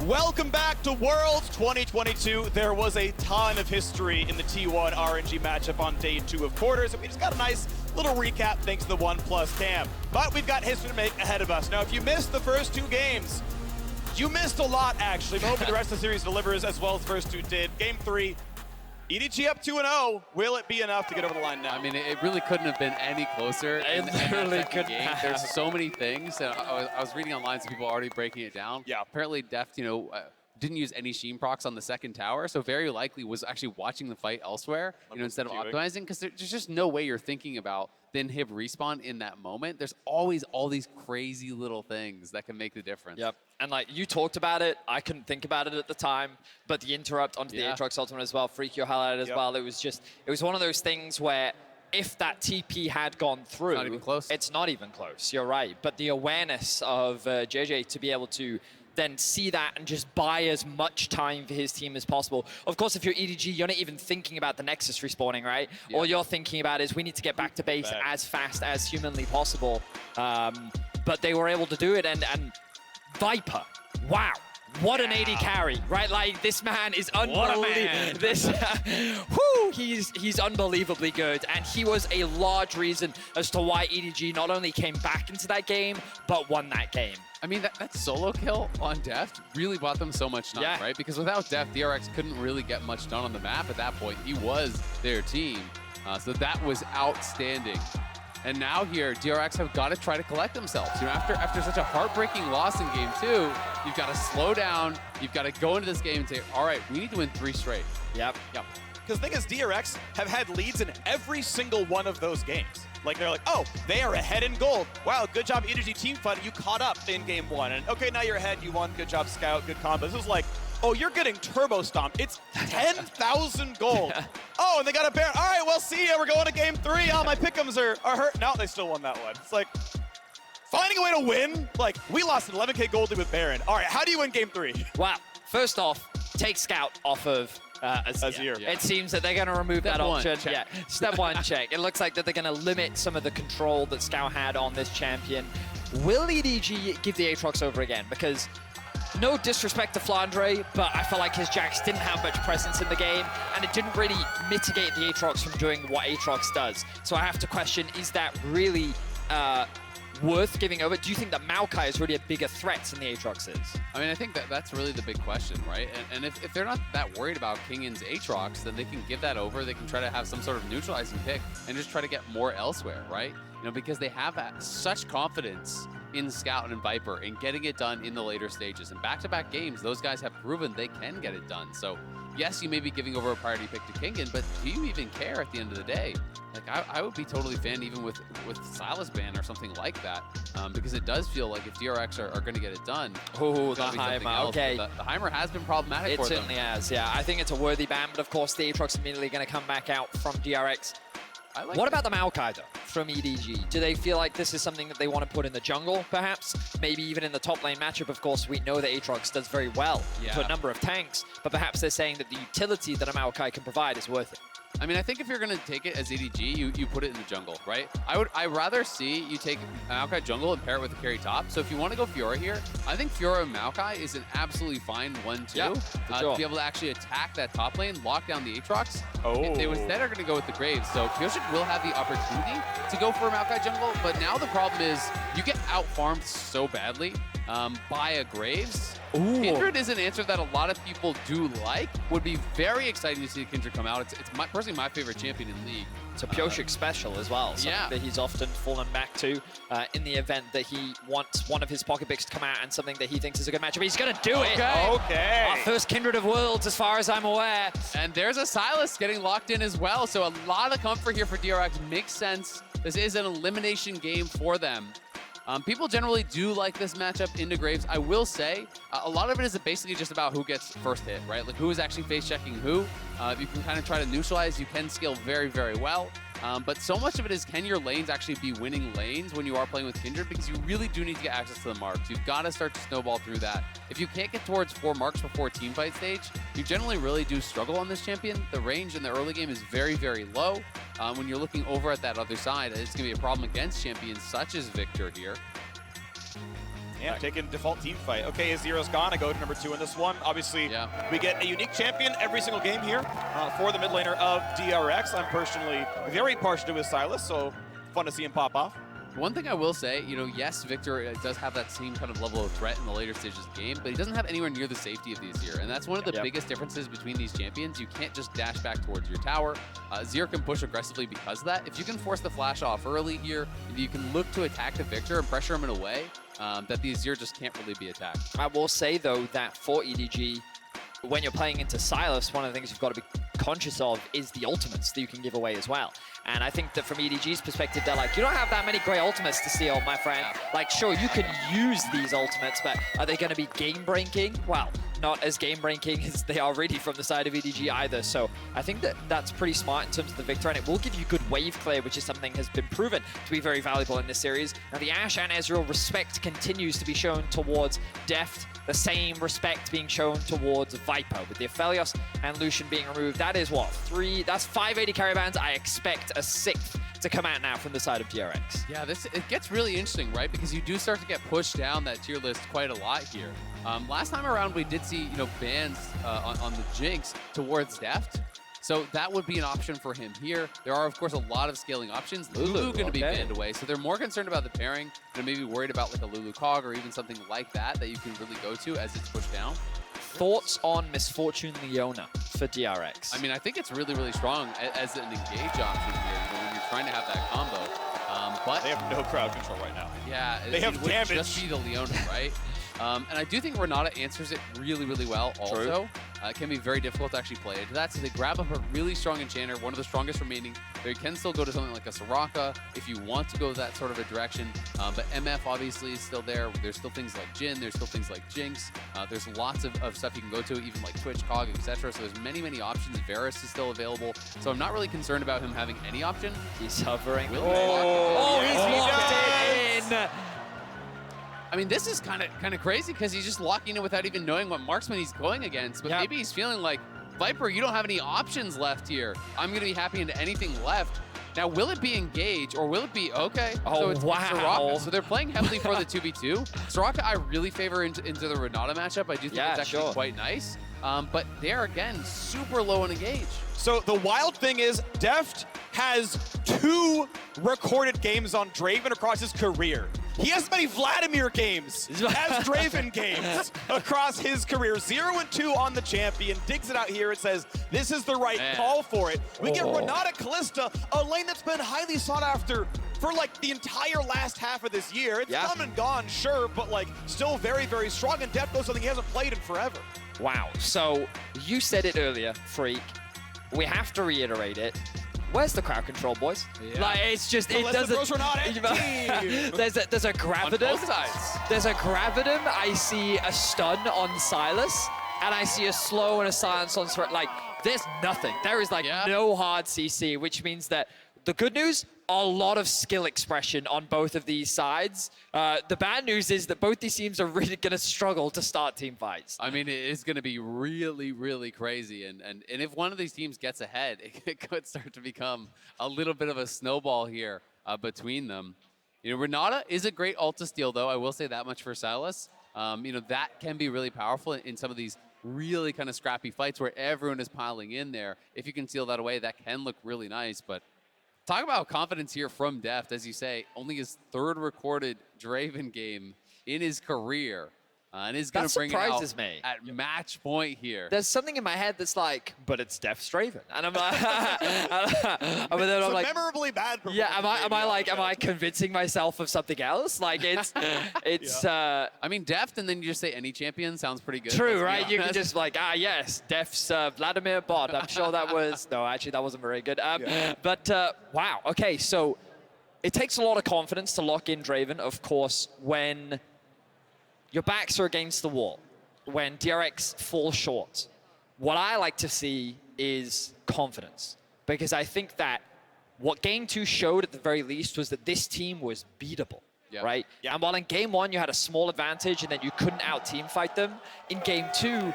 Welcome back to Worlds 2022. There was a ton of history in the T1 RNG matchup on day 2 of quarters, and we just got a nice little recap thanks to the OnePlus cam. But we've got history to make ahead of us. Now, if you missed the first 2 games, you missed a lot, actually. But hopefully the rest of the series delivers as well as the first 2 did. Game 3, EDG up 2-0. Will it be enough to get over the line now? I mean, it really couldn't have been any closer. It literally couldn't game. have. There's so many things. And I was reading online, some people already breaking it down. Yeah. Apparently, Deft, didn't use any Sheen procs on the second tower, so very likely was actually watching the fight elsewhere, instead of optimizing, because there's just no way you're thinking about the inhib respawn in that moment. There's always all these crazy little things that can make the difference. Yep. And like you talked about it, I couldn't think about it at the time, but the interrupt onto the Aatrox ultimate as well, FLICKR highlighted as well. It was one of those things where if that TP had gone through, it's not even close. It's not even close. You're right. But the awareness of JieJie to be able to then see that and just buy as much time for his team as possible. Of course, if you're EDG, you're not even thinking about the Nexus respawning, right? Yeah. All you're thinking about is we need to get back to base as fast as humanly possible. But they were able to do it, and Viper, wow. What an AD carry, right? Like, this man is unbelievable. He's unbelievably good, and he was a large reason as to why EDG not only came back into that game, but won that game. I mean, that solo kill on Deft really bought them so much time, right? Because without Deft, DRX couldn't really get much done on the map at that point. He was their team, so that was outstanding. And now here, DRX have got to try to collect themselves. After such a heartbreaking loss in game 2, you've got to slow down. You've got to go into this game and say, all right, we need to win 3 straight. Yep. Because the thing is, DRX have had leads in every single one of those games. Like, they're like, oh, they are ahead in gold. Wow, good job, EDG team fight. You caught up in game 1. And okay, now you're ahead. You won. Good job, Scout. Good combo. This was like, oh, you're getting turbo stomped. It's 10,000 gold. Oh, and they got a Baron. All right, well, see ya. We're going to game 3. Oh, my pick'ems are hurt. No, they still won that one. It's like, finding a way to win. Like, we lost an 11K gold lead with Baron. All right, how do you win game 3? Wow. First off, take Scout off of Azir. Yeah. It seems that they're going to remove that option. Check. Step 1, check. It looks like that they're going to limit some of the control that Scout had on this champion. Will EDG give the Aatrox over again? Because no disrespect to Flandre, but I felt like his Jax didn't have much presence in the game, and it didn't really mitigate the Aatrox from doing what Aatrox does. So I have to question, is that really worth giving over? Do you think that Maokai is really a bigger threat than the Aatrox is? I mean, I think that's really the big question, right? And if they're not that worried about Kingen's Aatrox, then they can give that over. They can try to have some sort of neutralizing pick and just try to get more elsewhere, right? Because they have such confidence in Scout and Viper and getting it done in the later stages. In back-to-back games, those guys have proven they can get it done. So yes, you may be giving over a priority pick to Kingen, but do you even care at the end of the day? Like, I would be totally fan even with Sylas ban or something like that, because it does feel like if DRX are going to get it done, oh, the Heimer, okay. The Heimer has been problematic for them. It certainly has, yeah. I think it's a worthy ban, but of course the Aatrox immediately going to come back out from DRX. What about the Maokai, though, from EDG? Do they feel like this is something that they want to put in the jungle, perhaps? Maybe even in the top lane matchup, of course, we know that Aatrox does very well to a number of tanks, but perhaps they're saying that the utility that a Maokai can provide is worth it. I mean, I think if you're going to take it as EDG, you put it in the jungle, right? I'd rather see you take Maokai jungle and pair it with the carry top. So if you want to go Fiora here, I think Fiora and Maokai is an absolutely fine 1-2 to be able to actually attack that top lane, lock down the Aatrox. They instead are going to go with the Graves. So Pyosik will have the opportunity to go for a Maokai jungle, but now the problem is you get out-farmed so badly by a Graves. Kindred is an answer that a lot of people do like. Would be very exciting to see Kindred come out. It's personally my favorite champion in League. It's a Pyosik special as well, something that he's often fallen back to in the event that he wants one of his pocket picks to come out and something that he thinks is a good matchup. He's going to do it. Okay. Our first Kindred of Worlds, as far as I'm aware. And there's a Sylas getting locked in as well, so a lot of comfort here for DRX. Makes sense This is an elimination game for them. People generally do like this matchup into Graves. I will say, a lot of it is basically just about who gets first hit, right? Like who is actually face checking who. You can kind of try to neutralize, you can scale very, very well. But so much of it is, can your lanes actually be winning lanes when you are playing with Kindred? Because you really do need to get access to the marks. You've got to start to snowball through that. If you can't get towards 4 marks before teamfight stage, you generally really do struggle on this champion. The range in the early game is very, very low. When you're looking over at that other side, it's going to be a problem against champions such as Viktor here. Yeah, taking default team fight. Okay, Zero's gone. I go to number 2 in this one. Obviously, we get a unique champion every single game here for the mid laner of DRX. I'm personally very partial to his Sylas, so fun to see him pop off. One thing I will say, you know, yes, Viktor does have that same kind of level of threat in the later stages of the game, but he doesn't have anywhere near the safety of the Azir. And that's one of the biggest differences between these champions. You can't just dash back towards your tower. Azir can push aggressively because of that. If you can force the flash off early here, you can look to attack the Viktor and pressure him in a way that the Azir just can't really be attacked. I will say, though, that for EDG, when you're playing into Sylas, one of the things you've got to be conscious of is the ultimates that you can give away as well. And I think that from EDG's perspective, they're like, you don't have that many great ultimates to steal, my friend. Like, sure, you can use these ultimates, but are they going to be game-breaking? Well, not as game-breaking as they are really from the side of EDG either. So I think that that's pretty smart in terms of the Viktor, and it will give you good wave clear, which is something has been proven to be very valuable in this series. Now, the Ashe and Ezreal respect continues to be shown towards Deft, the same respect being shown towards Viper, with the Aphelios and Lucian being removed. That is what, 3, that's 5 AD carry bans. I expect a 6th to come out now from the side of DRX. Yeah, it gets really interesting, right? Because you do start to get pushed down that tier list quite a lot here. Last time around, we did see, you know, bans on the Jinx towards Deft. So that would be an option for him here. There are, of course, a lot of scaling options. Lulu going to be banned away, so they're more concerned about the pairing. They're maybe worried about like a Lulu Cog or even something like that you can really go to as it's pushed down. Thoughts on Misfortune Leona for DRX? I mean, I think it's really, really strong as an engage option here, you know, when you're trying to have that combo. But they have no crowd control right now. Yeah, they have damage. Just be the Leona, right? And I do think Renata answers it really, really well also. It can be very difficult to actually play into that. So they grab up a really strong enchanter, one of the strongest remaining. They can still go to something like a Soraka if you want to go that sort of a direction. But MF obviously is still there. There's still things like Jhin. There's still things like Jinx. There's lots of stuff you can go to, even like Twitch, Cog, etc. So there's many, many options. Varus is still available. So I'm not really concerned about him having any option. He's hovering. He's locked in. I mean, this is kind of crazy because he's just locking in without even knowing what marksman he's going against. But maybe he's feeling like, Viper, you don't have any options left here. I'm going to be happy into anything left. Now, will it be engage or will it be okay? So it's Soraka. So they're playing heavily for the 2v2. Soraka, I really favor into the Renata matchup. I do think it's actually quite nice. But they're, again, super low on engage. So the wild thing is, Deft has 2 recorded games on Draven across his career. He has as many Vladimir games as Draven games across his career. 0-2 on the champion. Digs it out here and says, this is the right call for it. We get Renata Kalista, a lane that's been highly sought after for like the entire last half of this year. It's come and gone, sure, but like still very, very strong. And Deft goes something he hasn't played in forever. Wow. So you said it earlier, Freak. We have to reiterate it. Where's the crowd control, boys? Like, it's just, it doesn't... There's a gravidum. On both sides. There's a gravidum. I see a stun on Sylas, and I see a slow and a silence on Soraka. Like, there's nothing. There is, like, no hard CC, which means that the good news, a lot of skill expression on both of these sides. The bad news is that both these teams are really going to struggle to start team fights. I mean, it is going to be really, really crazy. And if one of these teams gets ahead, it could start to become a little bit of a snowball here between them. You know, Renata is a great ult to steal, though. I will say that much for Sylas. You know, that can be really powerful in some of these really kind of scrappy fights where everyone is piling in there. If you can steal that away, that can look really nice. But talk about confidence here from Deft, as you say, only his 3rd recorded Draven game in his career. And is going to bring it out at match point here. There's something in my head that's like, but it's Deft's Draven. And I'm like, I'm like, memorably bad. Yeah, am I convincing myself of something else? Like it's. I mean, Deft, and then you just say any champion sounds pretty good. True, right? You can just like, yes, Deft's Vladimir bot. I'm sure that was, no, actually that wasn't very good. But wow, okay, so it takes a lot of confidence to lock in Draven, of course, when your backs are against the wall, when DRX falls short. What I like to see is confidence, because I think that what Game 2 showed at the very least was that this team was beatable, right? And while in Game 1 you had a small advantage and then you couldn't out-team fight them, in Game 2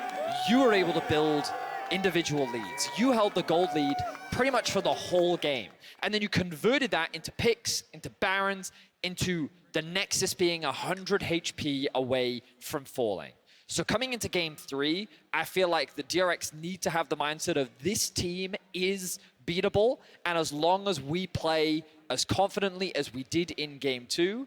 you were able to build individual leads. You held the gold lead pretty much for the whole game. And then you converted that into picks, into barons, into the Nexus being 100 HP away from falling. So coming into Game 3, I feel like the DRX need to have the mindset of this team is beatable, and as long as we play as confidently as we did in Game 2,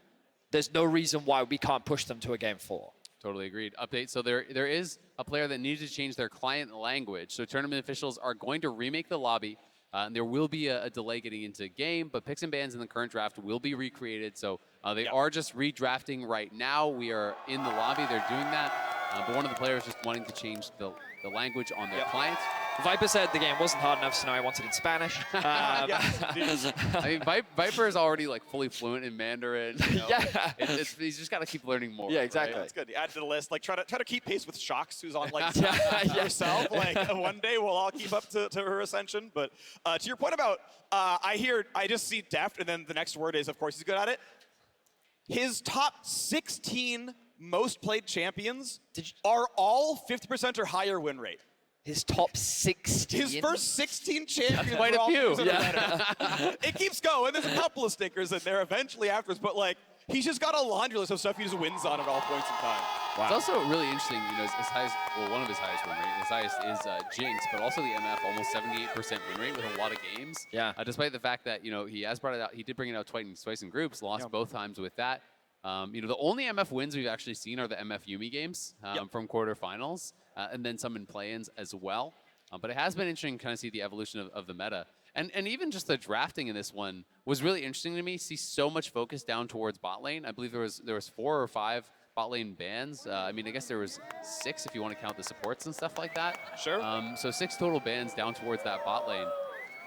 there's no reason why we can't push them to a Game 4. Totally agreed. Update, so there is a player that needed to change their client language. So tournament officials are going to remake the lobby, and there will be a delay getting into game, but picks and bans in the current draft will be recreated. So they are just redrafting right now. We are in the lobby, they're doing that. But one of the players just wanting to change the language on their client. Viper said the game wasn't hard enough, so now I want it in Spanish. I mean, Viper is already like fully fluent in Mandarin. You know? He's just got to keep learning more. Yeah, exactly. Right? That's good. Add to the list. Like try to keep pace with Shox, who's on like herself. Like one day we'll all keep up to her ascension. But to your point about, I just see Deft, and then the next word is, of course, he's good at it. His top 16 most played champions are all 50% or higher win rate. His top 16? His first 16 champions. That's quite a few. It keeps going. There's a couple of stickers in there eventually afterwards, but like he's just got a laundry list of stuff he just wins on at all points in time. Wow. It's also really interesting, you know, his highest, well, one of his highest win rate. His highest is Jinx, but also the MF, almost 78% win rate with a lot of games. Yeah. Despite the fact that, you know, he has brought it out, he did bring it out twice in groups, lost both times with that. You know, the only MF wins we've actually seen are the MF Yuumi games from quarterfinals, and then some in play-ins as well. But it has been interesting to kind of see the evolution of the meta. And even just the drafting in this one was really interesting to me. See so much focus down towards bot lane. I believe there was 4 or 5 bot lane bans. I mean, I guess there was 6 if you want to count the supports and stuff like that. Sure. So 6 total bans down towards that bot lane.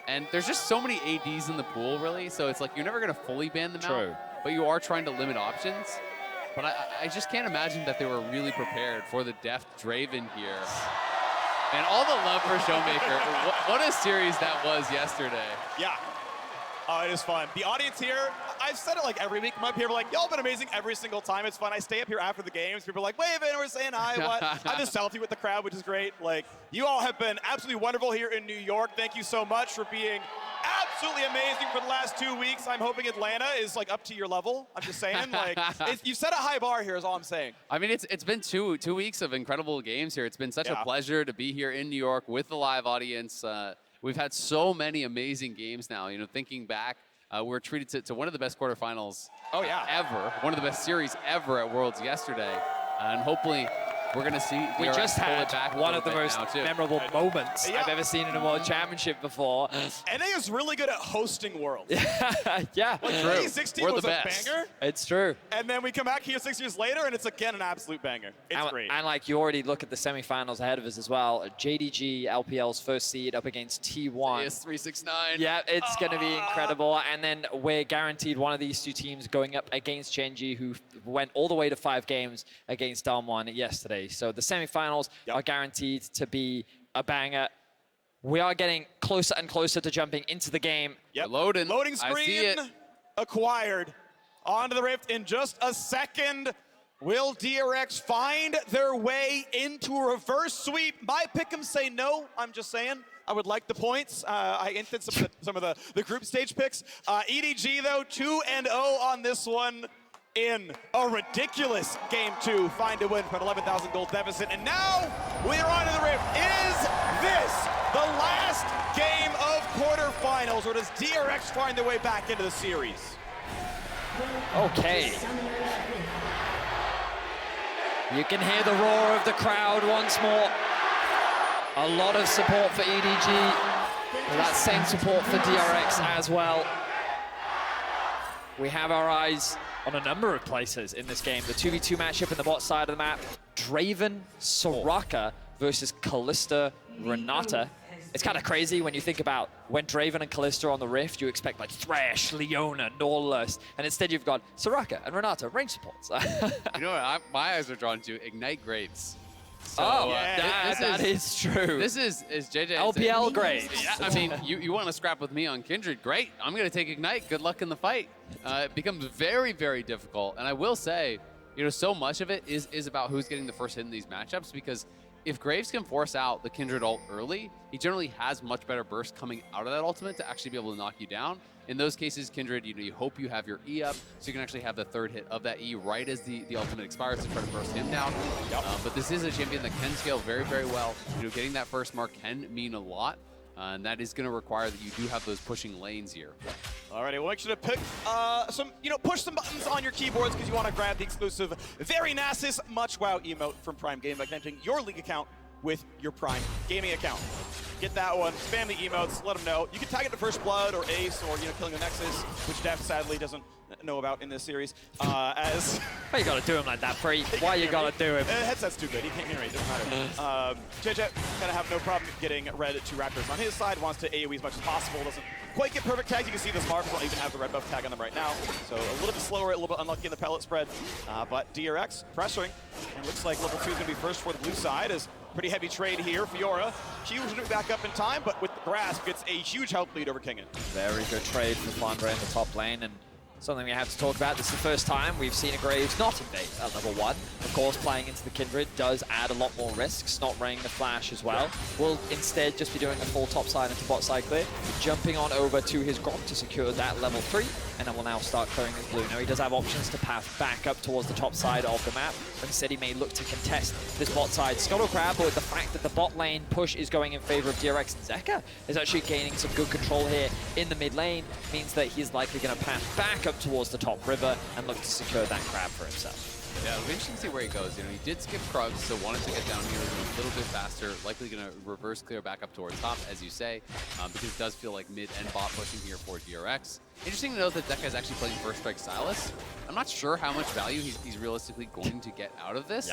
And there's just so many ADs in the pool, really. So it's like you're never going to fully ban them out. But you are trying to limit options. But I just can't imagine that they were really prepared for the Deft Draven here. And all the love for Showmaker. What a series that was yesterday. Yeah. Oh, it is fun. The audience here, I've said it like every week. I'm up here, like, y'all been amazing every single time. It's fun. I stay up here after the games. People are like, waving, we're saying hi, what? I have a selfie with the crowd, which is great. Like, you all have been absolutely wonderful here in New York. Thank you so much for being absolutely amazing for the last 2 weeks. I'm hoping Atlanta is like up to your level. I'm just saying, like, you've set a high bar here is all I'm saying. I mean, it's been two weeks of incredible games here. It's been such a pleasure to be here in New York with the live audience. We've had so many amazing games now. You know, thinking back, we're treated to one of the best quarterfinals ever, one of the best series ever at Worlds yesterday. And hopefully we're going to see we just had one of the most memorable moments I've ever seen in a World Championship before. NA is really good at hosting Worlds. Yeah. Like 2016 was a banger. It's true. And then we come back here 6 years later, and it's again an absolute banger. It's great. And like you already look at the semifinals ahead of us as well. JieJie, LPL's first seed up against T1. Yes, 369. Yeah, it's going to be incredible. And then we're guaranteed one of these two teams going up against JieJie, who went all the way to 5 games against Dalmon yesterday. So the semifinals are guaranteed to be a banger. We are getting closer and closer to jumping into the game. Loading screen I see it. Acquired. Onto the Rift in just a second. Will DRX find their way into a reverse sweep? My pick'em say no. I'm just saying. I would like the points. I hinted some of the group stage picks. EDG though, 2-0 on this one. In a ridiculous Game 2, find a win for an 11,000 gold deficit. And now we are on to the Rift. Is this the last game of quarterfinals, or does DRX find their way back into the series? Okay. You can hear the roar of the crowd once more. A lot of support for EDG. That same support for DRX as well. We have our eyes on a number of places in this game. The 2v2 matchup in the bot side of the map. Draven, Soraka versus Kalista, Renata. It's kind of crazy when you think about when Draven and Kalista are on the Rift, you expect like Thresh, Leona, Nautilus, and instead you've got Soraka and Renata, range supports. You know what my eyes are drawn to? Ignite Graves. So, that is true. This is JieJie. LPL Graves. Yeah, I mean, you want to scrap with me on Kindred? Great. I'm going to take Ignite. Good luck in the fight. It becomes very, very difficult. And I will say, you know, so much of it is about who's getting the first hit in these matchups, because if Graves can force out the Kindred ult early, he generally has much better burst coming out of that ultimate to actually be able to knock you down. In those cases, Kindred, you hope you have your E up, so you can actually have the third hit of that E right as the ultimate expires to try to burst him down. Yep. But this is a champion that can scale very, very well. You know, getting that first mark can mean a lot, and that is going to require that you do have those pushing lanes here. Alrighty, we'll make sure to pick push some buttons on your keyboards because you want to grab the exclusive Very Nasus Much Wow emote from Prime Gaming by connecting your League account with your Prime Gaming account. Get that one, spam the emotes, let them know. You can tag it to First Blood or Ace or killing the Nexus, which Deft sadly doesn't know about in this series. As Why you gotta do him like that, Free? Why you gotta do him? The headset's too good, he can't hear me, it doesn't matter. JieJie gonna have no problem getting red 2 Raptors on his side, wants to AoE as much as possible, doesn't quite get perfect tags. You can see this Mark don't even have the red buff tag on them right now. So a little bit slower, a little bit unlucky in the pellet spread. But DRX pressuring, and looks like level 2 is gonna be first for the blue side. As pretty heavy trade here. Fiora, she was moving back up in time, but with the Glasc, gets a huge health lead over Kingen. Very good trade for Flandre in the top lane, and something we have to talk about. This is the first time we've seen a Graves not invade at level 1. Of course, playing into the Kindred does add a lot more risks, not running the flash as well. We'll instead just be doing a full top side into bot side clear, jumping on over to his Grok to secure that level 3, and then we'll now start clearing his blue. Now he does have options to path back up towards the top side of the map. Instead he may look to contest this bot side Scuttle Crab, but with the fact that the bot lane push is going in favor of DRX, and Zeka is actually gaining some good control here in the mid lane, means that he's likely going to path back up towards the top river and look to secure that crab for himself. Yeah, it'll be interesting to see where he goes. You know, he did skip Krugs, so wanted to get down here a little bit faster. Likely going to reverse clear back up towards top, as you say, because it does feel like mid and bot pushing here for DRX. Interesting to note that Zeka is actually playing First Strike Sylas. I'm not sure how much value he's realistically going to get out of this,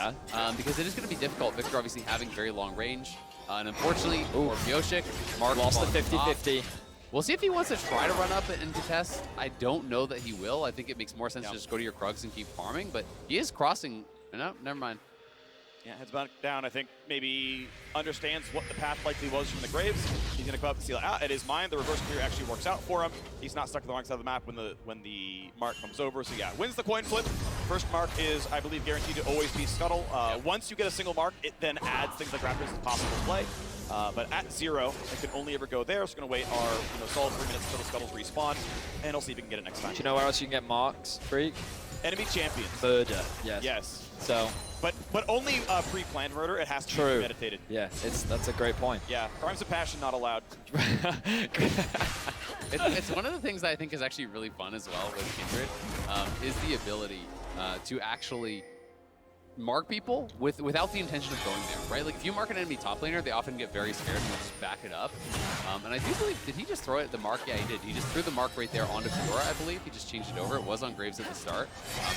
because it is going to be difficult. Viktor obviously having very long range, and unfortunately for Pyosik, Mark lost the 50-50. We'll see if he wants to try to run up and contest. I don't know that he will. I think it makes more sense to just go to your Krugs and keep farming, but he is crossing. No, never mind. Yeah, heads back down. I think maybe understands what the path likely was from the Graves. He's going to go up and seal it out. It is mine. The reverse clear actually works out for him. He's not stuck to the wrong side of the map when the mark comes over. So yeah, wins the coin flip. First mark is, I believe, guaranteed to always be Scuttle. Once you get a single mark, it then adds things like Raptors as possible play. But at 0, it can only ever go there. So we're going to wait our solid 3 minutes until the Scuttles respawn, and we'll see if we can get it next time. Do you know where else you can get marks, Freak? Enemy champions. Murder, yes. Yes. So, but only pre-planned murder. It has to be meditated. Yeah, that's a great point. Yeah, crimes of passion not allowed. It's one of the things that I think is actually really fun as well with Kindred, is the ability to actually mark people without the intention of going there, right? Like if you mark an enemy top laner, they often get very scared and will just back it up. And I do believe, did he just throw it at the mark? Yeah, he did. He just threw the mark right there onto Fiora, I believe. He just changed it over. It was on Graves at the start,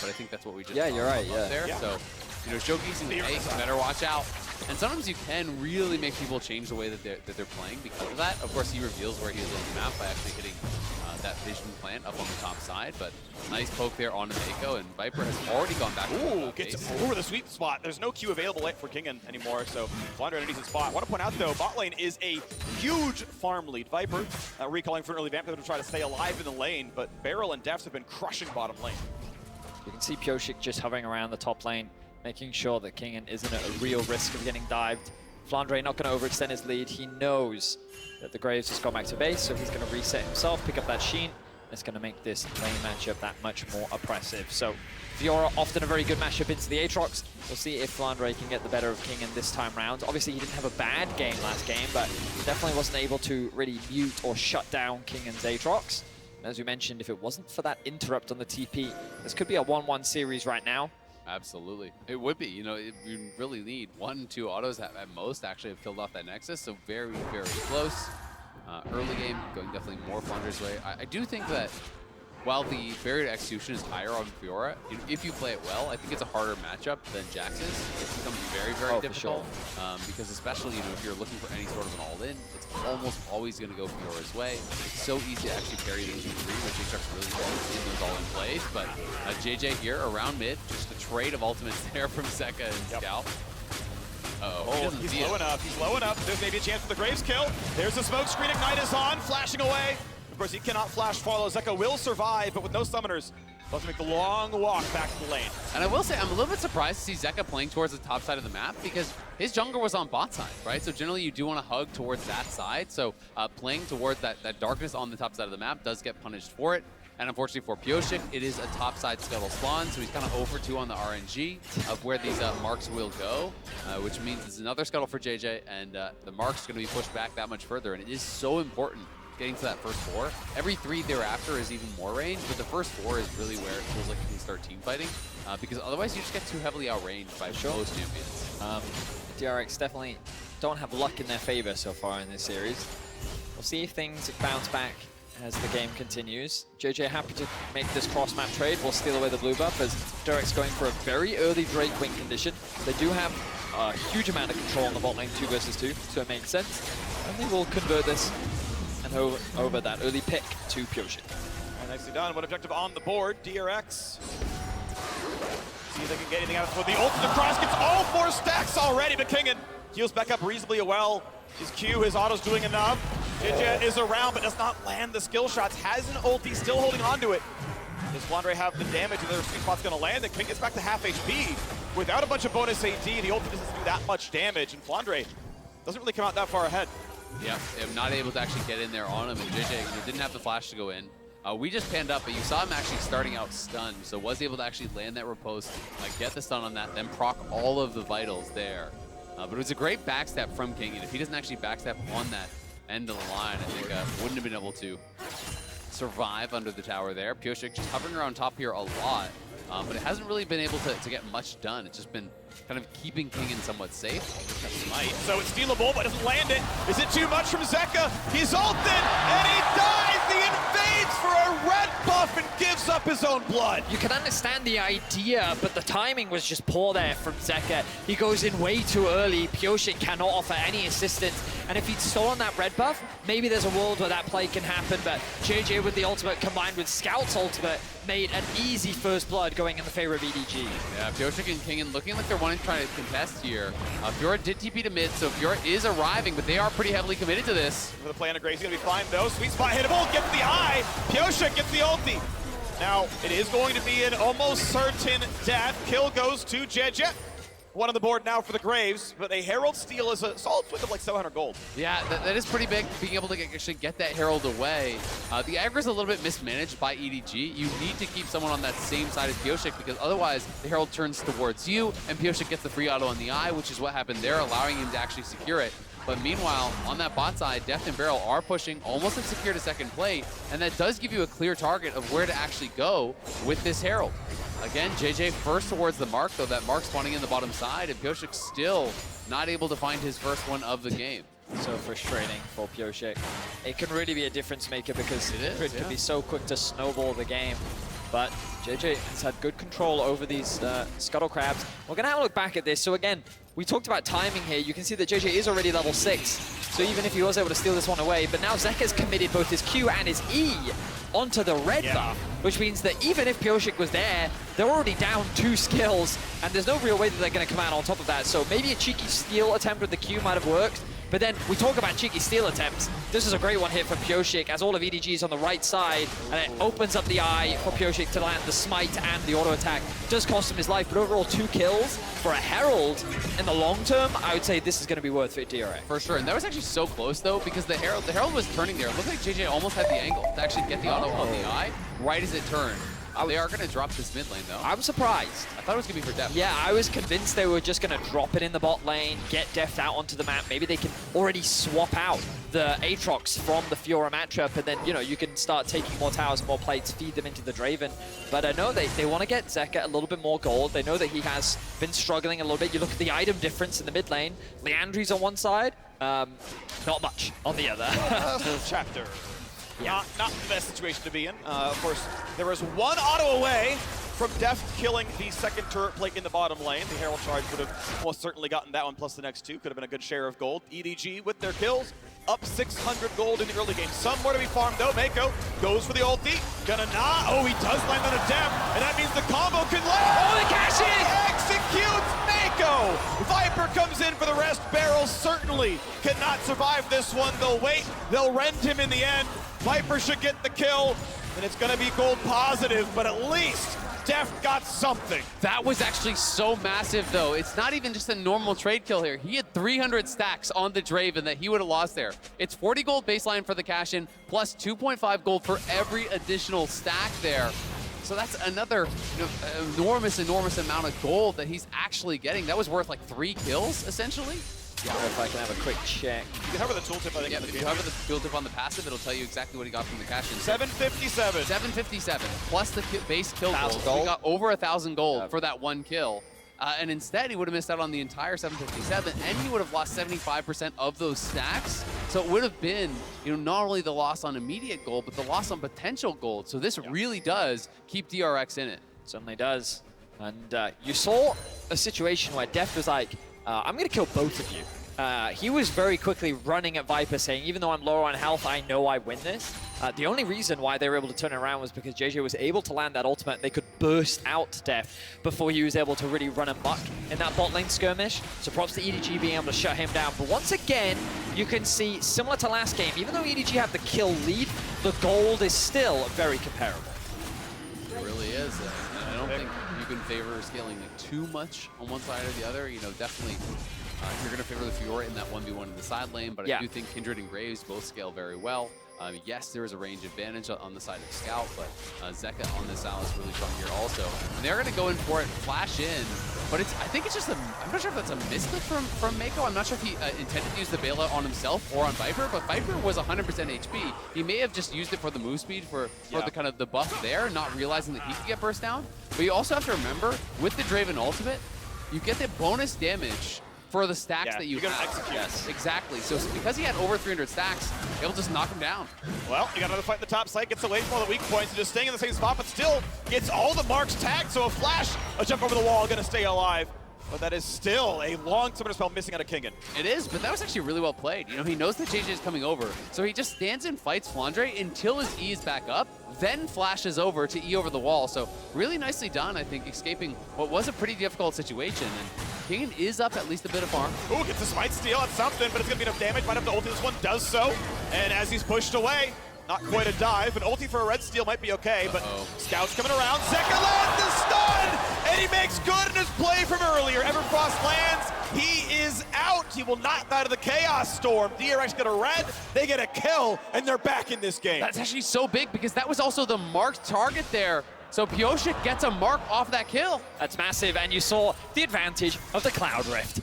but I think that's what we just saw you're right. Yeah. There. Yeah. So, showcasing the Ace, better watch out. And sometimes you can really make people change the way that they're playing because of that. Of course, he reveals where he is on the map by actually hitting that vision plant up on the top side, but nice poke there onto Meiko, and Viper has already gone back. Ooh, gets over the sweet spot. There's no Q available for Kingen anymore, so Flandre underneath his spot. I want to point out, though, bot lane is a huge farm lead. Viper recalling for an early vamp to try to stay alive in the lane, but BeryL and Deft have been crushing bottom lane. You can see Pyosik just hovering around the top lane, making sure that Kingen isn't at a real risk of getting dived. Flandre not going to overextend his lead. He knows that the Graves just got back to base, so he's going to reset himself, pick up that Sheen. It's going to make this lane matchup that much more oppressive. So Fiora often a very good matchup into the Aatrox. We'll see if Flandre can get the better of Kingen this time round. Obviously, he didn't have a bad game last game, but definitely wasn't able to really mute or shut down Kingen's Aatrox. As we mentioned, if it wasn't for that interrupt on the TP, this could be a 1-1 series right now. Absolutely. It would be. You really need 1-2 autos at most actually have killed off that Nexus, so very, very close. Early game, going definitely more Flandre's way. I do think that while the barrier to execution is higher on Fiora, if you play it well, I think it's a harder matchup than Jax's. It becomes very, very difficult. Because especially, if you're looking for any sort of an all-in, it's almost always going to go Fiora's way. It's so easy to actually parry those in 3, which Aatrox really loves in those all-in plays. But JieJie here around mid, just a trade of ultimates there from Zeka and Scout. He's low enough. He's low enough. There's maybe a chance for the Graves kill. There's the smoke screen. Ignite is on, flashing away. Of course, he cannot flash follow. Zeka will survive, but with no summoners, he'll have to make the long walk back to the lane. And I will say, I'm a little bit surprised to see Zeka playing towards the top side of the map because his jungler was on bot side, right? So generally, you do want to hug towards that side. So playing towards that darkness on the top side of the map does get punished for it. And unfortunately for Pyosik, it is a topside scuttle spawn, so he's kind of 0-for-2 on the RNG of where these marks will go, which means it's another scuttle for JieJie, and the mark's going to be pushed back that much further. And it is so important getting to that first 4. Every 3 thereafter is even more range, but the first 4 is really where it feels like you can start team fighting, because otherwise you just get too heavily outranged by most champions. DRX definitely don't have luck in their favor so far in this series. We'll see if things bounce back as the game continues. JieJie happy to make this cross-map trade. We'll steal away the blue buff as DRX going for a very early Drake wing condition. They do have a huge amount of control on the bot lane, 2 versus 2, so it makes sense. And they will convert this and over that early pick to Pyosik. Nicely done. One objective on the board. DRX. See if they can get anything out of it. The ultimate cross gets all 4 stacks already, but Kingen heals back up reasonably well. His Q, his auto's doing enough. JieJie is around, but does not land the skill shots. Has an ulti, still holding on to it. Does Flandre have the damage, and their sweet spot's going to land? And King gets back to half HP. Without a bunch of bonus AD, the ulti doesn't do that much damage, and Flandre doesn't really come out that far ahead. Yeah, they're not able to actually get in there on him, and JieJie didn't have the flash to go in. We just panned up, but you saw him actually starting out stunned, so was able to actually land that riposte, get the stun on that, then proc all of the vitals there. But it was a great backstab from Kingen. If he doesn't actually backstab on that end of the line, I think wouldn't have been able to survive under the tower there. Pyosik just hovering around top here a lot, but it hasn't really been able to get much done. It's just been kind of keeping Kingen somewhat safe. Smite, so it's stealable, but doesn't land it. Is it too much from Zeka? He's ulted, and he dies! He invades for a red buff and gives up his own blood. You can understand the idea, but the timing was just poor there from Zeka. He goes in way too early. Pyosik cannot offer any assistance, and if he'd stolen that red buff, maybe there's a world where that play can happen, but JieJie with the ultimate combined with Scout's ultimate made an easy first blood going in the favor of EDG. Yeah, Pyosik and Kingen looking like they're wanting to try to contest here. Fiora did TP to mid, so Fiora is arriving, but they are pretty heavily committed to this. For the play on Grace, he's gonna be fine though. Sweet spot hittable, gets the eye. Pyosik gets the ulti. Now, it is going to be an almost certain death. Kill goes to JieJie. One on the board now for the Graves, but a Herald steal is a solid swing of like 700 gold. Yeah, that is pretty big, being able to actually get that Herald away. The aggro is a little bit mismanaged by EDG. You need to keep someone on that same side as Pyosik, because otherwise the Herald turns towards you, and Pyosik gets the free auto on the eye, which is what happened there, allowing him to actually secure it. But meanwhile, on that bot side, Deft and BeryL are pushing, almost have secured a second plate, and that does give you a clear target of where to actually go with this Herald. Again, JieJie first towards the mark, though that mark spawning in the bottom side, and Pyosik still not able to find his first one of the game. So frustrating for Pyosik. It can really be a difference maker because Kindred can be so quick to snowball the game. But JieJie has had good control over these Scuttle Crabs. We're going to have a look back at this. So again, we talked about timing here. You can see that JieJie is already level 6. So even if he was able to steal this one away, but now Zeka's committed both his Q and his E onto the red buff, which means that even if Pyosik was there, they're already down 2 skills, and there's no real way that they're going to come out on top of that. So maybe a cheeky steal attempt with the Q might have worked, but then we talk about cheeky steal attempts. This is a great one hit from Pyosik as all of EDG is on the right side, and it opens up the eye for Pyosik to land the smite and the auto attack. It does cost him his life, but overall 2 kills for a Herald. In the long term, I would say this is going to be worth it, DRX. For sure, and that was actually so close though, because the Herald was turning there. It looked like JieJie almost had the angle to actually get the auto on the eye right as it turned. They are going to drop this mid lane, though. I'm surprised. I thought it was going to be for Deft. Yeah, I was convinced they were just going to drop it in the bot lane, get Deft out onto the map. Maybe they can already swap out the Aatrox from the Fiora matchup, and then, you know, you can start taking more towers, more plates, feed them into the Draven. But I know they want to get Zeka a little bit more gold. They know that he has been struggling a little bit. You look at the item difference in the mid lane. Leandri's on one side, not much on the other. Chapter. Yeah. Not the best situation to be in. Of course, there was one auto away from Deft killing the second turret plate in the bottom lane. The Herald charge would have almost certainly gotten that one, plus the next two. Could have been a good share of gold. EDG with their kills, up 600 gold in the early game. Some more to be farmed though. Meiko goes for the ulti. Gonna not. Oh, he does land on a Deft, and that means the combo can land. Oh, the cash in! Executes Meiko. Viper comes in for the rest. BeryL certainly cannot survive this one. They'll wait. They'll rend him in the end. Viper should get the kill, and it's gonna be gold positive, but at least Deft got something. That was actually so massive, though. It's not even just a normal trade kill here. He had 300 stacks on the Draven that he would have lost there. It's 40 gold baseline for the cash-in, plus 2.5 gold for every additional stack there. So that's another enormous amount of gold that he's actually getting. That was worth like 3 kills, essentially. Yeah, if I can have a quick check. You can hover the tooltip, I think. Yeah, if you hover the tooltip on the passive, it'll tell you exactly what he got from the cash-in. 757. 757 plus the base kill gold. 1,000 gold. He got over 1,000 gold for that one kill. And instead, he would have missed out on the entire 757, and he would have lost 75% of those stacks. So it would have been, not only the loss on immediate gold, but the loss on potential gold. So this really does keep DRX in it. Certainly does. And you saw a situation where Deft was like, I'm going to kill both of you. He was very quickly running at Viper saying, even though I'm lower on health, I know I win this. The only reason why they were able to turn it around was because JieJie was able to land that ultimate. They could burst out Deft before he was able to really run amok in that bot lane skirmish. So props to EDG being able to shut him down. But once again, you can see, similar to last game, even though EDG have the kill lead, the gold is still very comparable. It really is. I don't think you can favor scaling too much on one side or the other. Definitely you're going to favor the Fiora in that 1v1 in the side lane, but I do think Kindred and Graves both scale very well. Yes, there is a range advantage on the side of Scout, but Zeka on this Sylas is really strong here also. And they're going to go in for it, flash in, but I think it's just I'm not sure if that's a misclick from Meiko. I'm not sure if he intended to use the bailout on himself or on Viper, but Viper was 100% HP. He may have just used it for the move speed for the kind of the buff there, not realizing that he could get burst down. But you also have to remember, with the Draven ultimate, you get the bonus damage for the stacks that you have. Execute. Yes, exactly. So because he had over 300 stacks, it'll just knock him down. Well, you got another fight in the top side, gets away from all the weak points, and just staying in the same spot, but still gets all the marks tagged, so a flash, a jump over the wall, gonna stay alive. But that is still a long summoner spell missing out of Kingen. It is, but that was actually really well played. He knows that JieJie is coming over, so he just stands and fights Flandre until his E is back up, then flashes over to E over the wall. So really nicely done, I think, escaping what was a pretty difficult situation. And Kingen is up at least a bit of farm. Ooh, gets a smite steal, that's something, but it's gonna be enough damage. Might have to ulti, this one does so. And as he's pushed away, not quite a dive, but ulti for a red steal might be okay, but Scout's coming around. Zeka lands the stun, and he makes good in his play from earlier. Everfrost lands, he is out. He will not die to the Chaos Storm. DRX get a red, they get a kill, and they're back in this game. That's actually so big because that was also the marked target there. So Pyosik gets a mark off that kill. That's massive, and you saw the advantage of the Cloud Rift,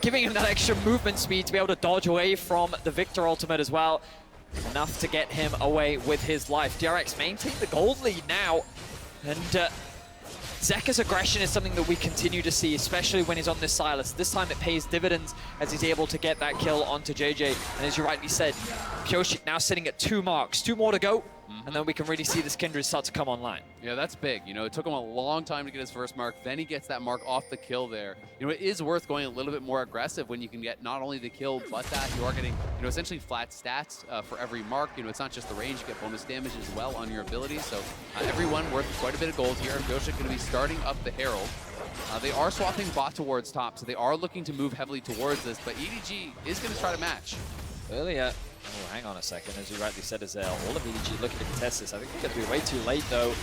giving him that extra movement speed to be able to dodge away from the Viktor ultimate as well. Enough to get him away with his life. DRX maintain the gold lead now, and Zeka's aggression is something that we continue to see, especially when he's on this Sylas. This time it pays dividends as he's able to get that kill onto JieJie. And as you rightly said, Pyosik now sitting at 2 marks, 2 more to go, and then we can really see this Kindred start to come online. Yeah, that's big. It took him a long time to get his first mark. Then he gets that mark off the kill there. It is worth going a little bit more aggressive when you can get not only the kill, but that you are getting, essentially flat stats for every mark. It's not just the range, you get bonus damage as well on your abilities. So everyone worth quite a bit of gold here. Pyosik going to be starting up the Herald. They are swapping bot towards top, so they are looking to move heavily towards this, but EDG is going to try to match. Earlier, hang on a second, as you rightly said, is all of EDG looking to contest this. I think they're going to be way too late, though.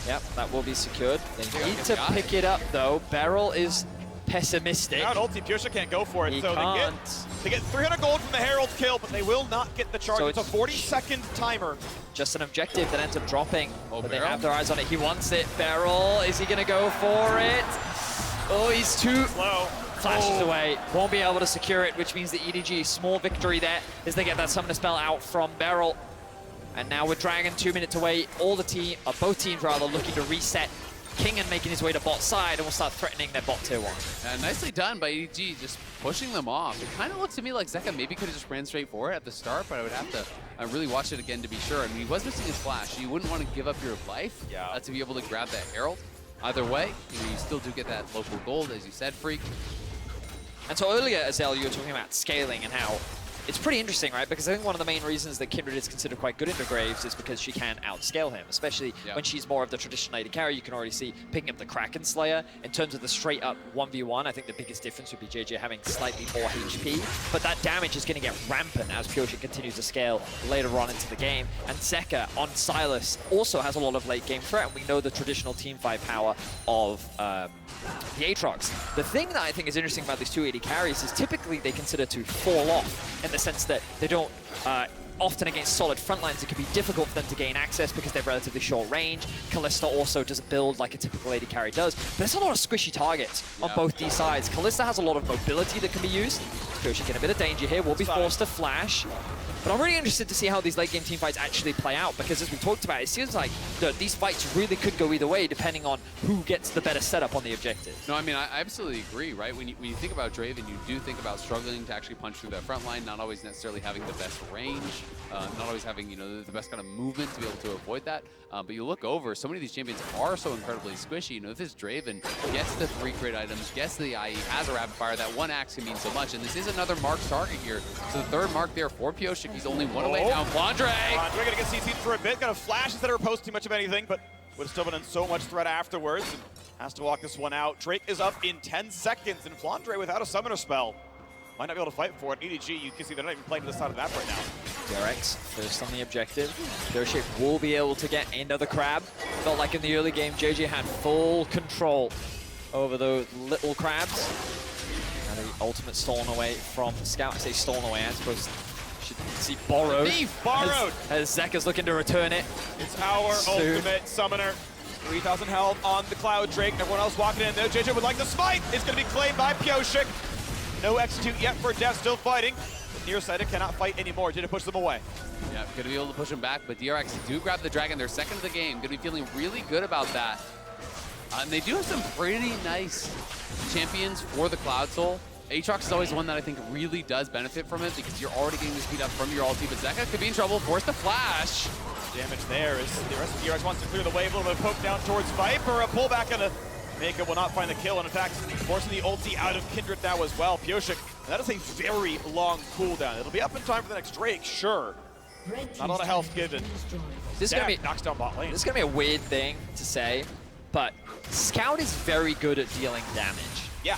Yep, that will be secured. They need to pick it up, though. BeryL is pessimistic. Now ulti, Pyosik can't go for it, He so can't. they get 300 gold from the Herald kill, but they will not get the charge. So it's a 40-second timer. Just an objective that ends up dropping, but they BeryL? have their eyes on it. He wants it. BeryL, is he going to go for it? Oh, he's too Slow. Flashes away, won't be able to secure it, which means the EDG, small victory there as they get that summoner spell out from BeryL. And now with Dragon 2 minutes away, both teams rather looking to reset Kingen making his way to bot side, and we'll start threatening their bot tier 1. Nicely done by EDG, just pushing them off. It kind of looks to me like Zeka maybe could have just ran straight for it at the start, but I would have to really watch it again to be sure. I mean, he was missing his flash. You wouldn't want to give up your life to be able to grab that Herald. Either way, you still do get that local gold, as you said, Freak. And so earlier, Azel, you were talking about scaling and how it's pretty interesting, right? Because I think one of the main reasons that Kindred is considered quite good into Graves is because she can outscale him, especially when she's more of the traditional AD carry. You can already see picking up the Kraken Slayer. In terms of the straight-up 1v1, I think the biggest difference would be JieJie having slightly more HP, but that damage is going to get rampant as Pyosik continues to scale later on into the game. And Zeka on Sylas also has a lot of late-game threat, and we know the traditional teamfight power of the Aatrox. The thing that I think is interesting about these two AD carries is typically they consider to fall off in the sense that they don't, often against solid front lines, it can be difficult for them to gain access because they're relatively short range. Kalista also doesn't build like a typical AD carry does, but there's a lot of squishy targets on both these sides. Kalista has a lot of mobility that can be used. Pyosik in a bit of danger here, will be forced to flash. But I'm really interested to see how these late game team fights actually play out, because as we talked about, it seems like these fights really could go either way depending on who gets the better setup on the objective. No, I mean, I absolutely agree, right? When you think about Draven, you do think about struggling to actually punch through that front line, not always necessarily having the best range, not always having, the best kind of movement to be able to avoid that. But you look over, so many of these champions are so incredibly squishy. If this Draven gets the 3 crit items, gets the IE, has a rapid fire, that one axe can mean so much. And this is another marked target here. So the third mark there for Pyosik. He's only one away now. Flandre! Flandre gonna get CC'd for a bit, got a flash instead of post too much of anything, but would have still been in so much threat afterwards. And has to walk this one out. Drake is up in 10 seconds, and Flandre without a summoner spell might not be able to fight for it. EDG, you can see they're not even playing to the side of the map right now. DRX first on the objective. Pyosik will be able to get into the crab. Felt like in the early game, JieJie had full control over those little crabs. And the ultimate stolen away from Scout. I say stolen away, I suppose should see borrowed. Thief borrowed! As Zeka's looking to return it. It's our ultimate summoner. 3,000 health on the Cloud Drake. Everyone else walking in there. JieJie would like the smite. It's going to be claimed by Pyosik. No execute yet for Deft, still fighting. But nearsighted cannot fight anymore. JieJie push them away. Yeah, going to be able to push him back, but DRX do grab the Dragon. They're second of the game. Going to be feeling really good about that. And they do have some pretty nice champions for the Cloud Soul. Aatrox is always one that I think really does benefit from it because you're already getting the speed up from your ulti, but Zeka could be in trouble, force the flash. Damage there as the rest of DRX wants to clear the wave, a little bit of poke down towards Viper, a pullback and a Meiko will not find the kill, and in fact, forcing the ulti out of Kindred now as well. Pyosik, that is a very long cooldown. It'll be up in time for the next Drake, sure. Not a lot of health given. This is gonna be knocks down bot lane. This is gonna be a weird thing to say, but Scout is very good at dealing damage. Yeah.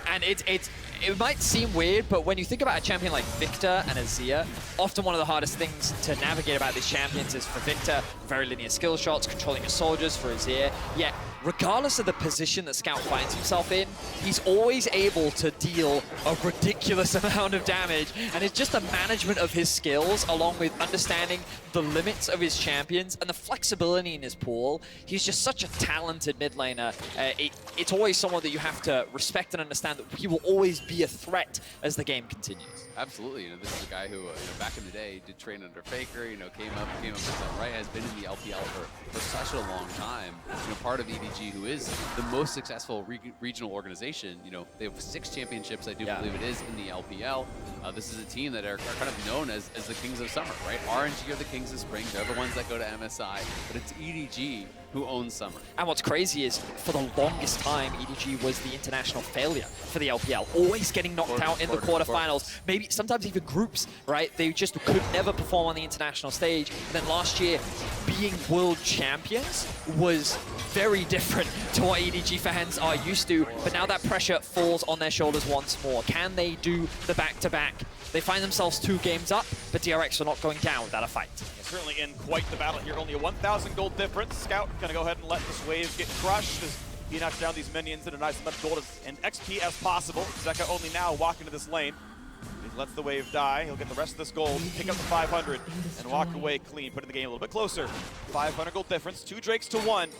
And it might seem weird, but when you think about a champion like Viktor and Azir, often one of the hardest things to navigate about these champions is for Viktor, very linear skill shots, controlling his soldiers. For Azir, yet regardless of the position that Scout finds himself in, he's always able to deal a ridiculous amount of damage, and it's just the management of his skills along with understanding the limits of his champions and the flexibility in his pool. He's just such a talented mid laner. It's always someone that you have to respect and understand that he will always be a threat as the game continues. Absolutely. This is a guy who, back in the day, did train under FLICKR, came up with some right, has been in the LPL for such a long time. Part of EDG, who is the most successful regional organization. They have 6 championships, I do believe it is, in the LPL. This is a team that are kind of known as the Kings of Summer, right? RNG are the Kings of Spring. They're the ones that go to MSI, but it's EDG who owns Summer. And what's crazy is, for the longest time, EDG was the international failure for the LPL, always getting knocked out in the quarterfinals, maybe sometimes even groups, right? They just could never perform on the international stage. And then last year, being world champions was very different to what EDG fans are used to, but now that pressure falls on their shoulders once more. Can they do the back-to-back? They find themselves 2 games up, but DRX are not going down without a fight. Certainly in quite the battle here, only a 1,000 gold difference. Scout gonna go ahead and let this wave get crushed as he knocks down these minions and denies as much gold and XP as possible. Zeka only now walking to this lane. He lets the wave die. He'll get the rest of this gold, pick up the 500, and walk away clean, putting the game a little bit closer. 500 gold difference, 2 Drakes to 1.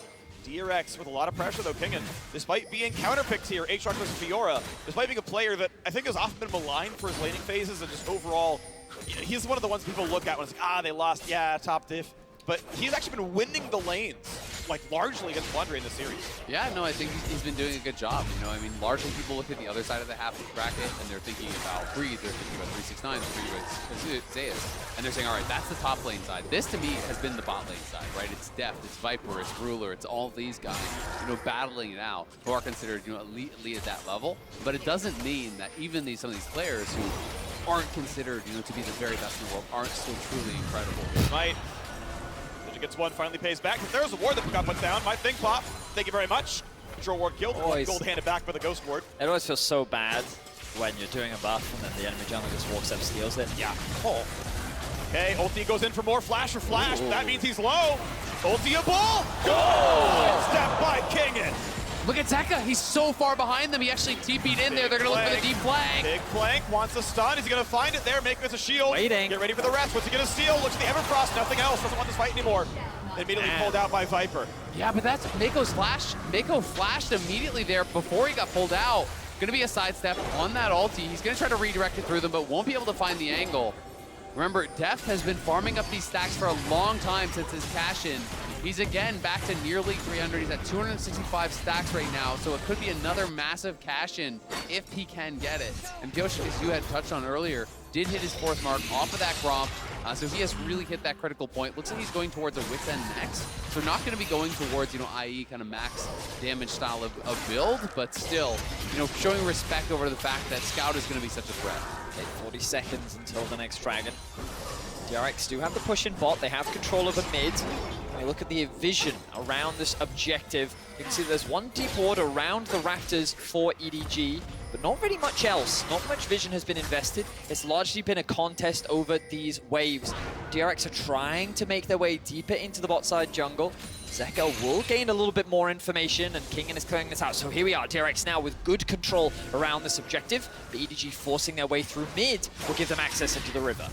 DRX with a lot of pressure though, Kingen, despite being counterpicked here, Aatrox versus Fiora, despite being a player that I think has often been maligned for his laning phases and just overall, he's one of the ones people look at when it's like, they lost, yeah, top diff. But he's actually been winning the lanes like largely against Flandre in the series. Yeah, no, I think he's been doing a good job. You know, I mean, largely people look at the other side of the half bracket and they're thinking about Breed, they're thinking about 369, they're thinking about Zeus, and they're saying, all right, that's the top lane side. This to me has been the bot lane side, right? It's Deft, it's Viper, it's Ruler, it's all these guys, you know, battling it out who are considered, you know, elite at that level. But it doesn't mean that even some of these players who aren't considered, you know, to be the very best in the world aren't still truly incredible. Right. JieJie gets one, finally pays back. There's a ward that got put down. My thing pop. Thank you very much. Control ward killed. Gold handed back for the ghost ward. It always feels so bad when you're doing a buff and then the enemy jungler just walks up, steals it. Yeah. Oh. Okay, ulti goes in for more flash or flash. Ooh. That means he's low. Ultiable. Goal! Step by Kingen. Look at Zeka, he's so far behind them, he actually TP'd in there. They're gonna look for the deep flank. Big flank, wants a stun, is he gonna find it there? Meiko with a shield. Waiting. Get ready for the rest, what's he gonna steal? Looks at the Everfrost, nothing else, doesn't want this fight anymore. Immediately pulled out by Viper. Yeah, but that's Meiko's flash. Meiko flashed immediately there before he got pulled out. Gonna be a sidestep on that ulti. He's gonna try to redirect it through them, but won't be able to find the angle. Remember, Deft has been farming up these stacks for a long time since his cash-in. He's again back to nearly 300. He's at 265 stacks right now, so it could be another massive cash-in if he can get it. And Pyosik, as you had touched on earlier, did hit his 4th mark off of that Gromp, so he has really hit that critical point. Looks like he's going towards a Wit's End next, so not going to be going towards, you know, IE kind of max damage style of build, but still, you know, showing respect over the fact that Scout is going to be such a threat. Okay, 40 seconds until the next dragon. DRX do have the push in bot. They have control over mid. When you look at the vision around this objective, you can see there's one deep ward around the Raptors for EDG, but not really much else. Not much vision has been invested. It's largely been a contest over these waves. DRX are trying to make their way deeper into the bot side jungle. Zeka will gain a little bit more information, and Kingen is clearing this out. So here we are, DRX now with good control around this objective. The EDG forcing their way through mid will give them access into the river.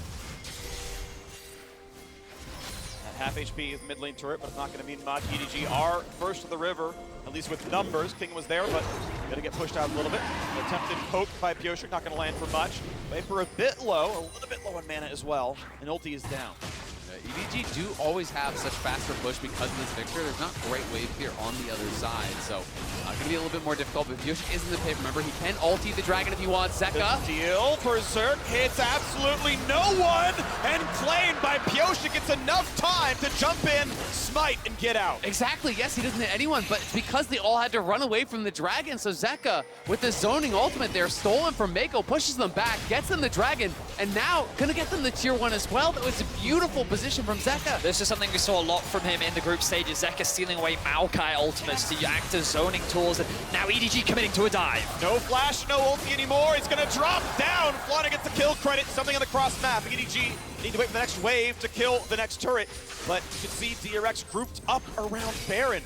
Half HP is mid lane turret, but it's not going to mean much. EDG are first to the river, at least with numbers. King was there, but going to get pushed out a little bit. Attempted poke by Pyosik, not going to land for much. Viper a bit low, a little bit low on mana as well, and ulti is down. EDG do always have such faster push because of this Viktor. There's not great wave clear on the other side, so going to be a little bit more difficult. But Pyosik is in the pit. Remember, he can ulti the dragon if he wants. Zeka. Steal, Berserk hits absolutely no one, and claimed by Pyosik. It's enough time to jump in, smite, and get out. Exactly, yes, he doesn't hit anyone, but it's because they all had to run away from the dragon. So Zeka, with the zoning ultimate there, stolen from Meiko, pushes them back, gets them the dragon, and now going to get them the tier 1 as well. That was a beautiful position from Zeka. This is something we saw a lot from him in the group stages. Zeka stealing away Maokai ultimates to act as zoning tools, and now EDG committing to a dive. No flash, no ulti anymore. He's going to drop down. Flandre gets the kill credit. Something on the cross map. EDG need to wait for the next wave to kill the next turret. But you can see DRX grouped up around Baron.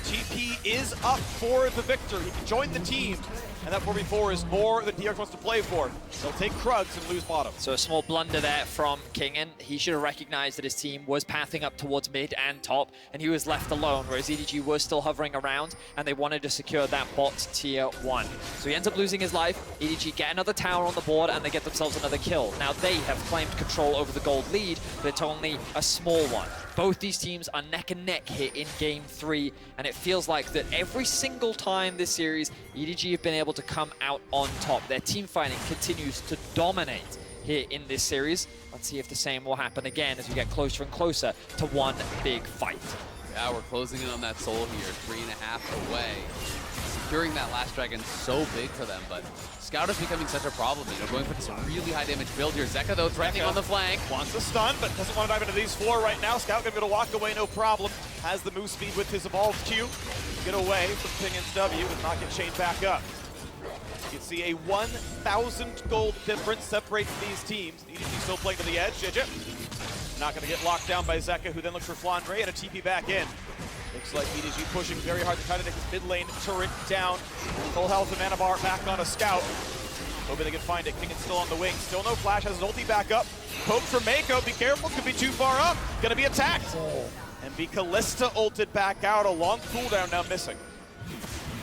TP is up for the Viktor. He can join the team. And that 4v4 is more than DRX wants to play for. They'll take Krugs and lose bottom. So a small blunder there from Kingen. He should have recognized that his team was pathing up towards mid and top, and he was left alone, whereas EDG was still hovering around, and they wanted to secure that bot tier 1. So he ends up losing his life. EDG get another tower on the board, and they get themselves another kill. Now they have claimed control over the gold lead, but it's only a small one. Both these teams are neck and neck here in Game 3, and it feels like that every single time this series, EDG have been able to come out on top. Their team fighting continues to dominate here in this series. Let's see if the same will happen again as we get closer and closer to one big fight. Yeah, we're closing in on that soul here, 3.5 away. Securing that last dragon so big for them, but Scout is becoming such a problem, you know, going for this really high damage build here. Zeka, though, threatening on the flank. Wants a stun, but doesn't want to dive into these 4 right now. Scout gonna be able to walk away, no problem. Has the move speed with his evolved Q. Get away from Pingen's W and not get chained back up. You can see a 1,000 gold difference separates these teams. EDG still playing to the edge. JieJie not gonna get locked down by Zeka, who then looks for Flandre and a TP back in. Looks like EDG pushing very hard to try to take his mid lane turret down. Full health and mana bar back on a Scout. Hoping they can find it. Kingen's still on the wing. Still no flash, has his ulti back up. Poke from Meiko, be careful, could be too far up. Gonna be attacked. And Kalista ulted back out, a long cooldown now missing.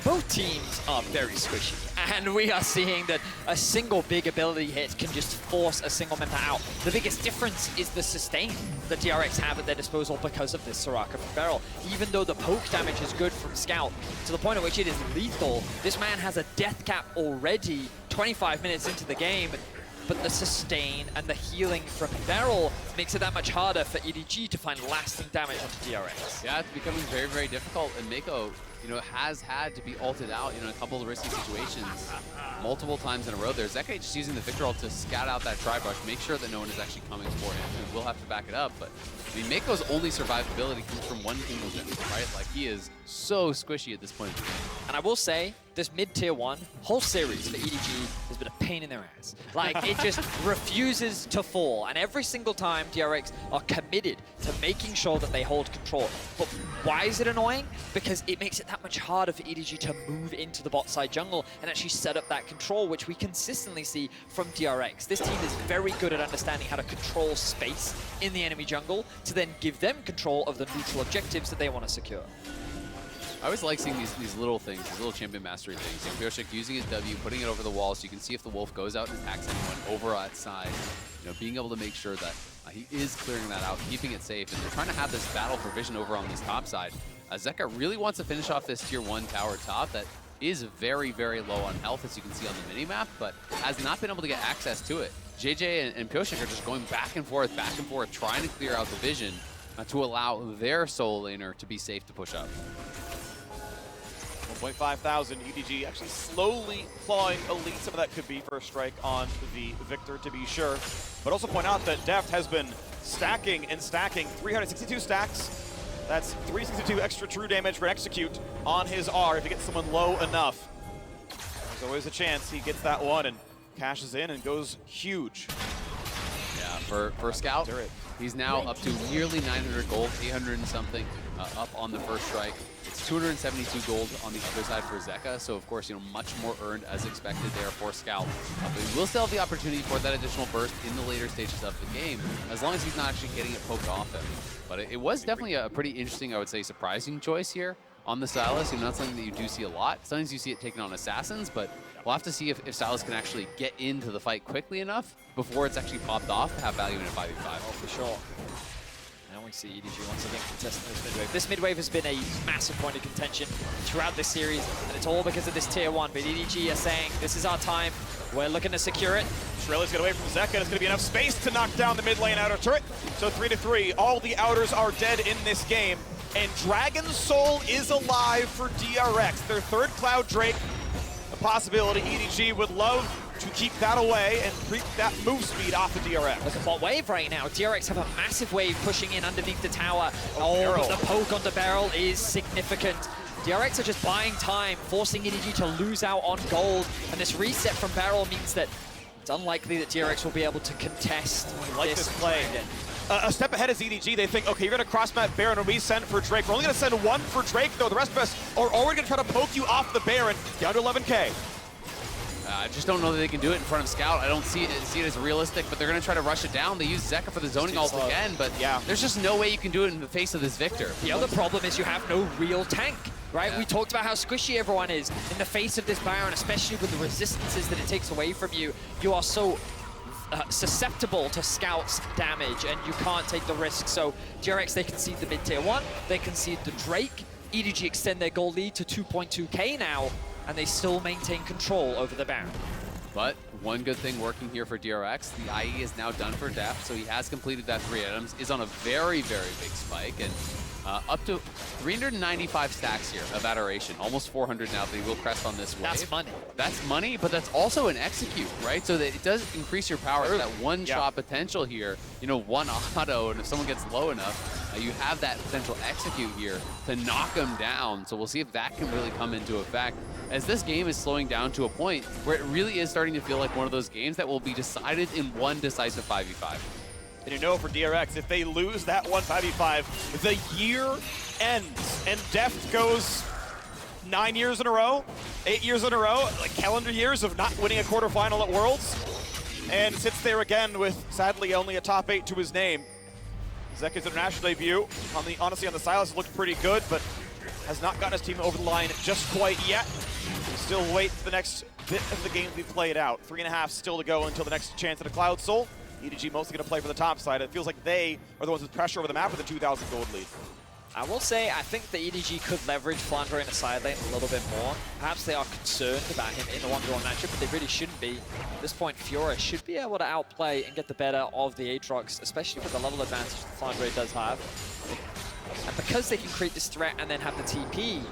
Both teams are very squishy, And we are seeing that a single big ability hit can just force a single member out. The biggest difference is the sustain that DRX have at their disposal because of this Soraka from BeryL. Even though the poke damage is good from Scout, to the point at which it is lethal, this man has a death cap already 25 minutes into the game. But the sustain and the healing from BeryL makes it that much harder for EDG to find lasting damage onto DRX. Yeah, it's becoming very, very difficult, and Meiko, has had to be ulted out, in a couple of risky situations multiple times in a row there. Zeka just using the Viktor ult to scout out that tri-brush, make sure that no one is actually coming for him, and we'll have to back it up, but I mean, Meiko's only survivability comes from one Kingen, right? Like, he is so squishy at this point. And I will say, this mid-tier 1 whole series for EDG has been a pain in their ass. Like, it just refuses to fall. And every single time DRX are committed to making sure that they hold control. But why is it annoying? Because it makes it that much harder for EDG to move into the bot side jungle and actually set up that control, which we consistently see from DRX. This team is very good at understanding how to control space in the enemy jungle to then give them control of the neutral objectives that they want to secure. I always like seeing these little things, these little champion mastery things. Pyosik using his W, putting it over the wall so you can see if the wolf goes out and attacks anyone over outside. Being able to make sure that he is clearing that out, keeping it safe. And they're trying to have this battle for vision over on this top side. Zeka really wants to finish off this tier 1 tower top that is very, very low on health, as you can see on the minimap, but has not been able to get access to it. JieJie and Pyosik are just going back and forth, trying to clear out the vision to allow their solo laner to be safe to push up. 1,500, EDG actually slowly clawing a lead. Some of that could be first strike on the Viktor, to be sure. But also point out that Deft has been stacking and stacking 362 stacks. That's 362 extra true damage for execute on his R if he gets someone low enough. There's always a chance he gets that one and cashes in and goes huge. Yeah, for Scout, he's now up to nearly 900 gold, 800 and something up on the first strike. It's 272 gold on the other side for Zeka, so of course, much more earned as expected there for Scout. But he will still have the opportunity for that additional burst in the later stages of the game, as long as he's not actually getting it poked off him. But it was definitely a pretty interesting, I would say, surprising choice here on the Sylas. Not something that you do see a lot. Sometimes you see it taken on assassins, but we'll have to see if Sylas can actually get into the fight quickly enough before it's actually popped off to have value in a 5v5. Oh, for sure. Now we see EDG once again contesting this mid-wave. This mid-wave has been a massive point of contention throughout this series, and it's all because of this tier 1. But EDG are saying, this is our time. We're looking to secure it. Shrilly's get away from Zeka. There's going to be enough space to knock down the mid lane outer turret. So 3-3. All the outers are dead in this game. And Dragon's Soul is alive for DRX. Their third Cloud Drake, a possibility. EDG would love to keep that away and creep that move speed off of DRX. Look at bot wave right now. DRX have a massive wave pushing in underneath the tower. But the poke onto BeryL is significant. DRX are just buying time, forcing EDG to lose out on gold. And this reset from BeryL means that it's unlikely that DRX will be able to contest this play. A step ahead is EDG. They think, okay, you're going to cross-map Baron and we send for Drake. We're only going to send one for Drake, though. The rest of us are already going to try to poke you off the Baron down to 11K. I just don't know that they can do it in front of Scout. I don't see it as realistic, but they're going to try to rush it down. They use Zeka for the zoning ult again, but yeah, there's just no way you can do it in the face of this Viktor. The other problem is you have no real tank, right? Yeah. We talked about how squishy everyone is in the face of this Baron, especially with the resistances that it takes away from you. You are so susceptible to Scout's damage, and you can't take the risk. So DRX, they concede the mid-tier 1, they concede the Drake. EDG extend their goal lead to 2.2k now, and they still maintain control over the Baron. But one good thing working here for DRX, the IE is now done for Deft, so he has completed that 3 items, is on a very, very big spike, and up to 395 stacks here of adoration, almost 400 now that he will crest on this wave. That's money. That's money, but that's also an execute, right? So that it does increase your power, that one-shot potential here, one auto, and if someone gets low enough, you have that potential execute here to knock them down. So we'll see if that can really come into effect, as this game is slowing down to a point where it really is starting to feel like one of those games that will be decided in one decisive 5v5. And for DRX, if they lose that one 5v5, the year ends. And Deft goes 9 years in a row, 8 years in a row, like calendar years of not winning a quarterfinal at Worlds. And sits there again with, sadly, only a top 8 to his name. Zeka's international debut, honestly on the Sylas, looked pretty good, but has not gotten his team over the line just quite yet. We still wait for the next bit of the game we've played out. 3.5 still to go until the next chance at a Cloud Soul. EDG mostly going to play for the top side. It feels like they are the ones with pressure over the map with a 2,000 gold lead. I will say, I think the EDG could leverage Flandre in a side lane a little bit more. Perhaps they are concerned about him in the 1v1 matchup, but they really shouldn't be. At this point, Fiora should be able to outplay and get the better of the Aatrox, especially with the level advantage that Flandre does have. And because they can create this threat and then have the TP,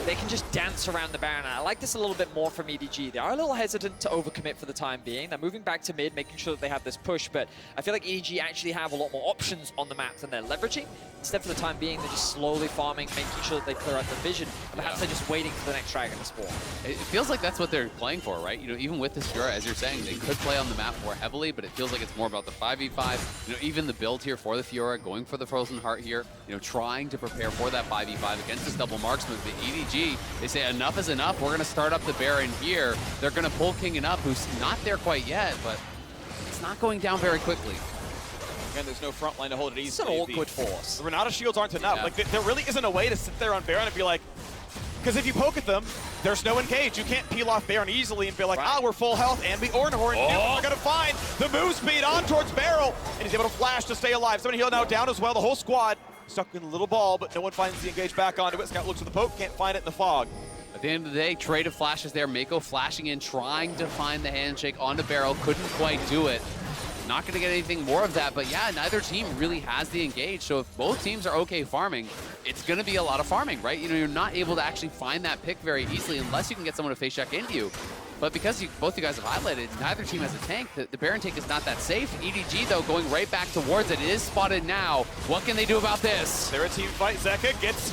they can just dance around the Baron. I like this a little bit more from EDG. They are a little hesitant to overcommit for the time being. They're moving back to mid, making sure that they have this push, but I feel like EDG actually have a lot more options on the map than they're leveraging. Instead, for the time being, they're just slowly farming, making sure that they clear out the vision. Perhaps they're just waiting for the next dragon to spawn. It feels like that's what they're playing for, right? You know, even with this Fiora, as you're saying, they could play on the map more heavily, but it feels like it's more about the 5v5. You know, even the build here for the Fiora, going for the Frozen Heart here, you know, trying to prepare for that 5v5 against this double marksman. The EDG, they say enough is enough. We're going to start up the Baron here. They're going to pull Kingen up, who's not there quite yet, but it's not going down very quickly. Again, there's no front line to hold it easy. It's an awkward force. The Renata shields aren't enough. Like, there really isn't a way to sit there on Baron and be like, because if you poke at them, there's no engage. You can't peel off Baron easily and be like, we're full health and we Ornhorn. We're going to find the move speed on towards BeryL, and he's able to flash to stay alive. Somebody heal now down as well. The whole squad stuck in a little ball, but no one finds the engage back onto it. Scout looks for the poke, can't find it in the fog. At the end of the day, trade of flashes there. Meiko flashing in, trying to find the handshake onto BeryL. Couldn't quite do it. Not going to get anything more of that, but yeah, neither team really has the engage. So if both teams are okay farming, it's going to be a lot of farming, right? You know, you're not able to actually find that pick very easily unless you can get someone to face check into you. But because both you guys have highlighted, neither team has a tank. The Baron tank is not that safe. EDG, though, going right back towards it. It is spotted now. What can they do about this? They're a team fight. Zeka gets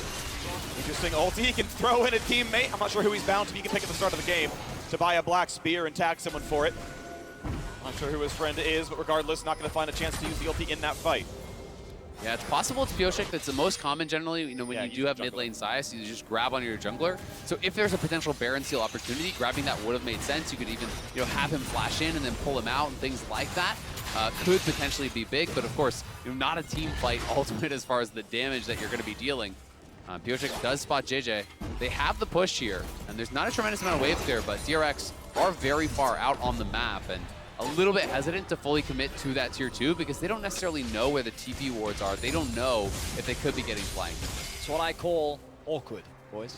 interesting ulti. He can throw in a teammate. I'm not sure who he's bound to. He can pick at the start of the game to buy a black spear and tag someone for it. Not sure who his friend is, but regardless, not going to find a chance to use the ulti in that fight. Yeah, it's possible it's Pyosik. That's the most common generally. You know, when you do have mid lane Sylas, you just grab onto your jungler. So if there's a potential Baron Seal opportunity, grabbing that would have made sense. You could even, you know, have him flash in and then pull him out and things like that. Could potentially be big, but of course, you know, not a team fight ultimate as far as the damage that you're going to be dealing. Pyosik does spot JieJie. They have the push here, and there's not a tremendous amount of wave clear, but DRX are very far out on the map, and a little bit hesitant to fully commit to that tier 2 because they don't necessarily know where the TP wards are. They don't know if they could be getting flanked. It's what I call awkward, boys.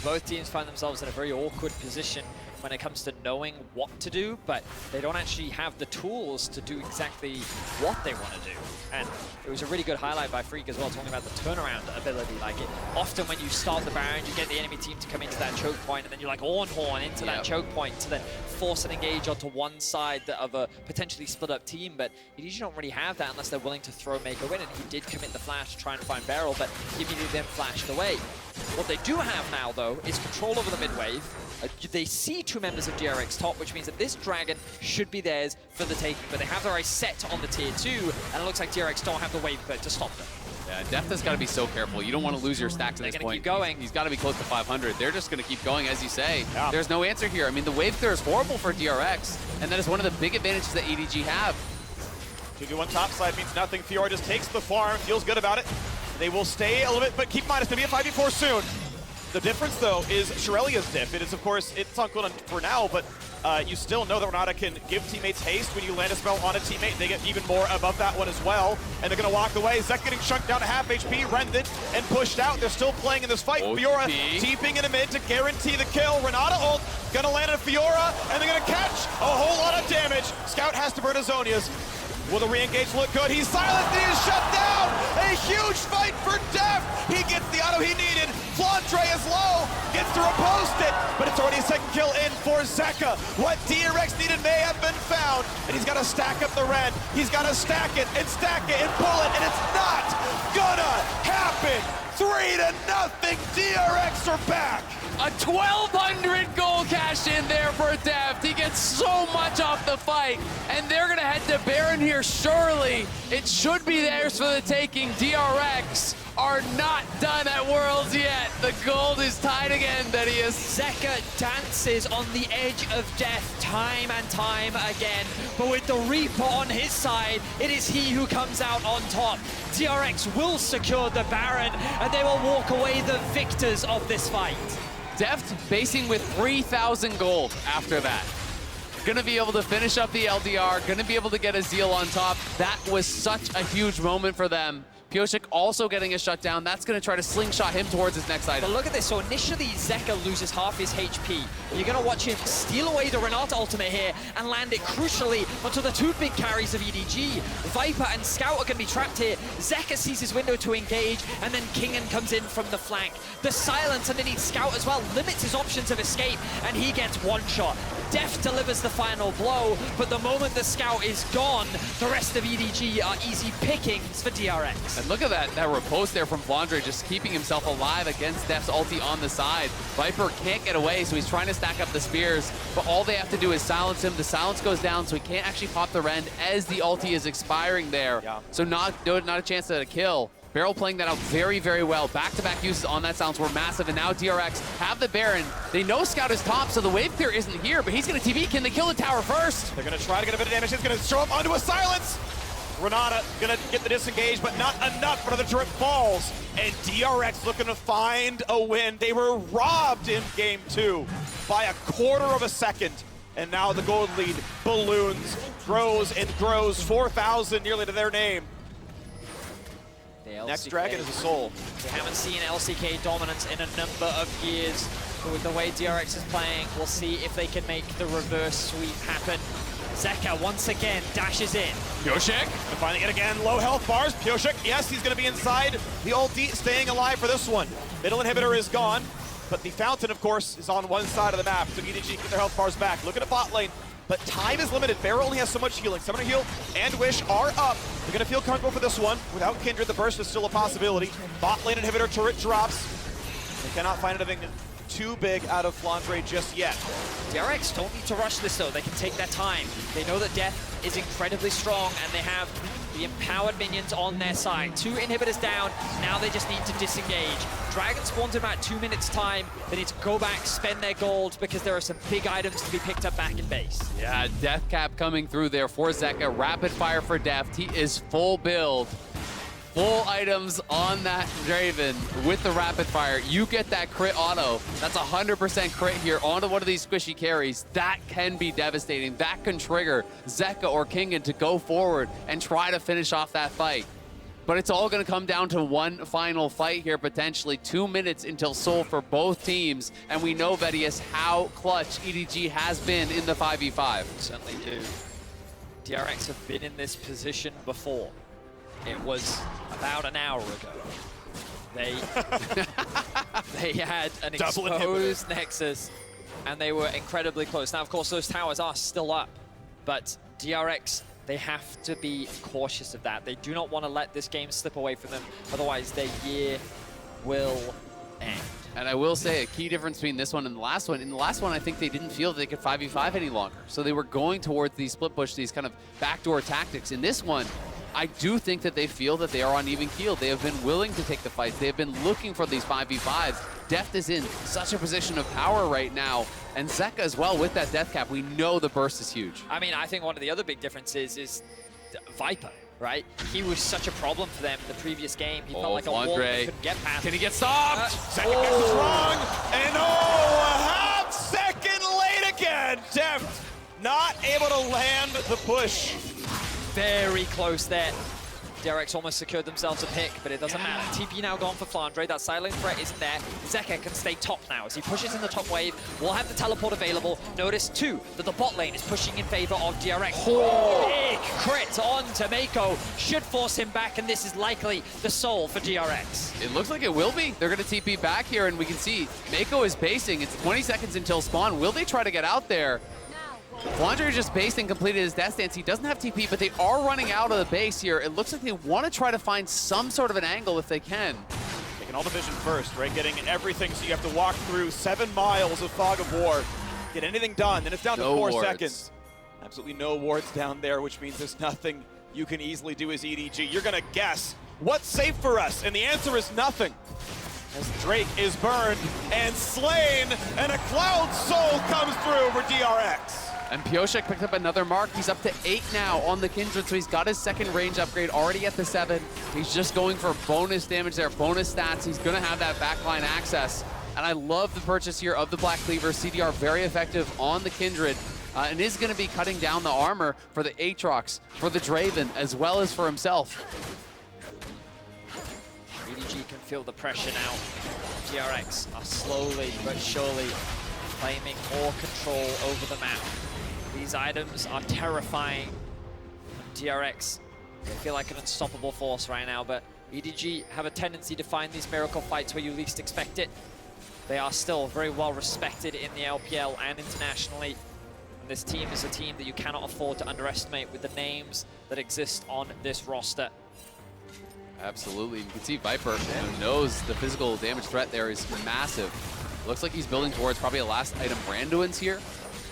Both teams find themselves in a very awkward position when it comes to knowing what to do, but they don't actually have the tools to do exactly what they want to do. And it was a really good highlight by Freak as well, talking about the turnaround ability. Like, often when you start the Baron, you get the enemy team to come into that choke point, and then you like Ornhorn into that choke point to then force an engage onto one side of a potentially split up team, but you usually don't really have that unless they're willing to throw Meiko in, and he did commit the flash to try and find BeryL, but he immediately then flashed away. What they do have now, though, is control over the mid wave. They see 2 members of DRX top, which means that this dragon should be theirs for the taking, but they have their eyes set on the tier 2, and it looks like DRX don't have the wave clear to stop them. Yeah, Deft has got to be so careful. You don't want to lose your stacks at this point. Keep going. He's got to be close to 500. They're just going to keep going, as you say. Yeah. There's no answer here. I mean, the wave clear is horrible for DRX, and that is one of the big advantages that EDG have. 2v1 top side means nothing. Fiora just takes the farm, feels good about it. They will stay a little bit, but keep in mind, it's going to be a 5v4 soon. The difference, though, is Shirelia's diff. It is, of course, it's on cooldown for now, but you still know that Renata can give teammates haste. When you land a spell on a teammate, they get even more above that one as well. And they're going to walk away. Zeka getting chunked down to half HP, rended, and pushed out. They're still playing in this fight. Fiora deeping in a mid to guarantee the kill. Renata ult, going to land on Fiora, and they're going to catch a whole lot of damage. Scout has to burn his Zonias. Will the re-engage look good? He's silenced, he is shut down! A huge fight for Deft! He gets the auto he needed. Flandre is low, gets to repost it, but it's already a second kill in for Zeka. What DRX needed may have been found, and he's got to stack up the Ren. He's got to stack it and pull it, and it's not gonna happen! 3-0, DRX are back! A 1,200 goal cash in there for Deft. He gets so much off the fight, and they're going to head to Baron here, surely. It should be theirs for the taking. DRX are not done at Worlds yet. The gold is tied again, Thaddeus. Zeka dances on the edge of death time and time again, but with the Reaper on his side, it is he who comes out on top. DRX will secure the Baron, and they will walk away the victors of this fight. Deft basing with 3,000 gold after that. Gonna be able to finish up the LDR, gonna be able to get a Zeal on top. That was such a huge moment for them. Pyosik also getting a shutdown. That's going to try to slingshot him towards his next item. But look at this. So initially, Zeka loses half his HP. You're going to watch him steal away the Renata ultimate here and land it crucially onto the two big carries of EDG. Viper and Scout are going to be trapped here. Zeka sees his window to engage, and then Kingen comes in from the flank. The silence underneath Scout as well limits his options of escape, and he gets one shot. Deft delivers the final blow, but the moment the Scout is gone, the rest of EDG are easy pickings for DRX. And look at that riposte there from Flandre, just keeping himself alive against Deft's ulti on the side. Viper can't get away, so he's trying to stack up the spears, but all they have to do is silence him. The silence goes down, so he can't actually pop the rend as the ulti is expiring there. Yeah. So not a chance at a kill. BeryL playing that out very, very well. Back-to-back uses on that silence were massive, and now DRX have the Baron. They know Scout is top, so the wave clear isn't here, but he's going to TP. Can they kill the tower first? They're going to try to get a bit of damage. He's going to show up onto a silence. Renata going to get the disengage, but not enough. Another turret falls, and DRX looking to find a win. They were robbed in game 2 by a quarter of a second, and now the gold lead balloons, grows and grows, 4,000 nearly to their name. Next dragon is a soul. We haven't seen LCK dominance in a number of years, but with the way DRX is playing, we'll see if they can make the reverse sweep happen. Zeka once again dashes in. Pyosik, finding it again, low health bars. Pyosik, yes, he's going to be inside the ulti, staying alive for this one. Middle inhibitor is gone, but the fountain, of course, is on one side of the map, so EDG get their health bars back. Look at the bot lane, but time is limited. BeryL only has so much healing. Summoner Heal and Wish are up. They're going to feel comfortable for this one. Without Kindred, the burst is still a possibility. Bot lane inhibitor turret drops. They cannot find anything too big out of Flandre just yet. DRX don't need to rush this though, they can take their time. They know that Death is incredibly strong and they have the empowered minions on their side. 2 inhibitors down, now they just need to disengage. Dragon spawns in about 2 minutes time. They need to go back, spend their gold because there are some big items to be picked up back in base. Yeah, Death Cap coming through there for Zeka. Rapid fire for Deft. He is full build. Full items on that Draven with the rapid fire. You get that crit auto. That's 100% crit here onto one of these squishy carries. That can be devastating. That can trigger Zeka or Kingen to go forward and try to finish off that fight. But it's all going to come down to one final fight here, potentially 2 minutes until Soul for both teams. And we know, Vedius, how clutch EDG has been in the 5v5. Certainly do. DRX have been in this position before. It was about an hour ago. They had an exposed Nexus, and they were incredibly close. Now, of course, those towers are still up, but DRX, they have to be cautious of that. They do not want to let this game slip away from them, otherwise their year will end. And I will say a key difference between this one and the last one. In the last one, I think they didn't feel that they could 5v5 any longer. So they were going towards these split push, these kind of backdoor tactics. In this one, I do think that they feel that they are on even keel. They have been willing to take the fights. They have been looking for these 5v5s. Deft is in such a position of power right now. And Zeka as well with that death cap. We know the burst is huge. I mean, I think one of the other big differences is Viper, right? He was such a problem for them in the previous game. He felt like a wall that couldn't get past. Can he get stopped? Second guess is wrong. And a half second late again. Deft not able to land the push. Very close there. DRX almost secured themselves a pick, but it doesn't matter. TP now gone for Flandre. That silent threat isn't there. Zeka can stay top now as he pushes in the top wave. We'll have the teleport available. Notice, too, that the bot lane is pushing in favor of DRX. Big crit on to Meiko. Should force him back, and this is likely the soul for DRX. It looks like it will be. They're going to TP back here, and we can see Meiko is basing. It's 20 seconds until spawn. Will they try to get out there? Flandre just based and completed his death stance. He doesn't have TP, but they are running out of the base here. It looks like they want to try to find some sort of an angle if they can. Taking all the vision first, right? Getting everything, so you have to walk through 7 miles of fog of war. Get anything done, then it's down to 4 seconds. Absolutely no wards down there, which means there's nothing you can easily do as EDG. You're going to guess, what's safe for us? And the answer is nothing. As Drake is burned and slain, and a Cloud Soul comes through for DRX. And Pyosik picked up another mark. He's up to 8 now on the Kindred, so he's got his second range upgrade already at the 7. He's just going for bonus damage there, bonus stats. He's going to have that backline access. And I love the purchase here of the Black Cleaver. CDR very effective on the Kindred. And is going to be cutting down the armor for the Aatrox, for the Draven, as well as for himself. EDG can feel the pressure now. DRX are slowly but surely claiming more control over the map. These items are terrifying. DRX, they feel like an unstoppable force right now, but EDG have a tendency to find these miracle fights where you least expect it. They are still very well respected in the LPL and internationally. And this team is a team that you cannot afford to underestimate with the names that exist on this roster. Absolutely. You can see Viper knows the physical damage threat there is massive. Looks like he's building towards probably a last item Branduin's here.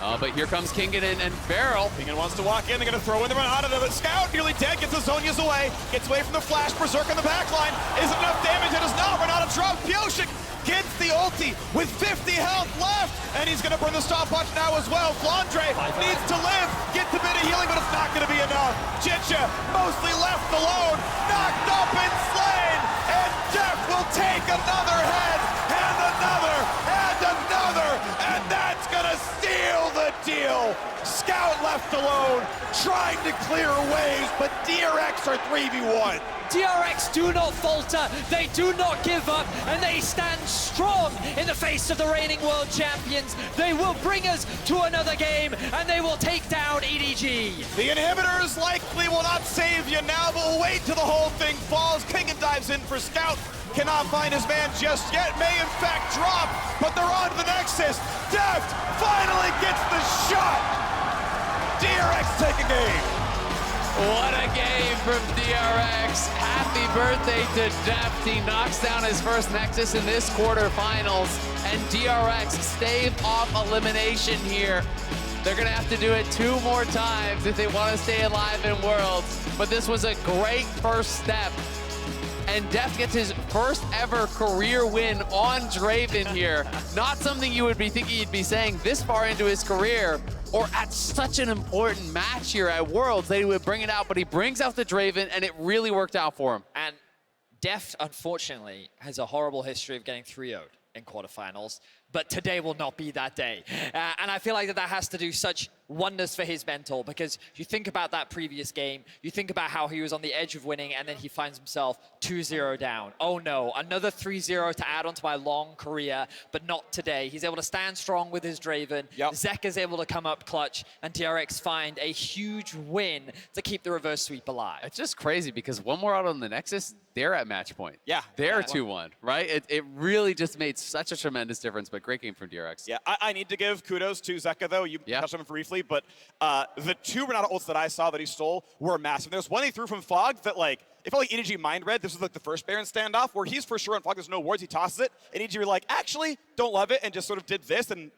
But here comes Kingen and BeryL. Kingen wants to walk in. They're going to throw in the Renata. The Scout nearly dead. Gets the Zonias away. Gets away from the flash. Berserk in the backline. Isn't enough damage. It is not. Renata drops. Pyosik gets the ulti with 50 health left. And he's going to burn the stopwatch now as well. Flandre needs to live. Gets a bit of healing, but it's not going to be enough. JieJie mostly left alone. Knocked up and slain. And Deft will take another head. And another. And another. And that's going to seal the deal. Scout left alone, trying to clear waves, but DRX are 3v1. DRX do not falter, they do not give up, and they stand strong in the face of the reigning world champions. They will bring us to another game, and they will take down EDG. The inhibitors likely will not save you now, but we'll wait till the whole thing falls. Kingen dives in for Scout. Cannot find his man just yet. May in fact drop, but they're on to the Nexus. Deft finally gets the shot. DRX take a game. What a game from DRX. Happy birthday to Deft. He knocks down his first Nexus in this quarterfinals, and DRX stave off elimination here. They're gonna have to do it 2 more times if they want to stay alive in Worlds, but this was a great first step. And Deft gets his first ever career win on Draven here. Not something you would be thinking he'd be saying this far into his career, or at such an important match here at Worlds that he would bring it out, but he brings out the Draven, and it really worked out for him. And Deft, unfortunately, has a horrible history of getting 3-0'd in quarterfinals, but today will not be that day. And I feel like that has to do such wonders for his mental, because you think about that previous game, you think about how he was on the edge of winning, and then he finds himself 2-0 down. Oh no, another 3-0 to add onto my long career, but not today. He's able to stand strong with his Draven. Yep. Zeka's able to come up clutch, and DRX find a huge win to keep the reverse sweep alive. It's just crazy because one more out on the Nexus, they're at match point. Yeah. They're 2-1, right? It really just made such a tremendous difference, but great game from DRX. Yeah, I need to give kudos to Zeka, though. You touched on him briefly, but the 2 Renata ults that I saw that he stole were massive. There's one he threw from Fog that, like, it felt like EDG mind read. This was like the first Baron standoff where he's for sure on Fog. There's no wards. He tosses it, and EDG were like, actually, don't love it, and just sort of did this, and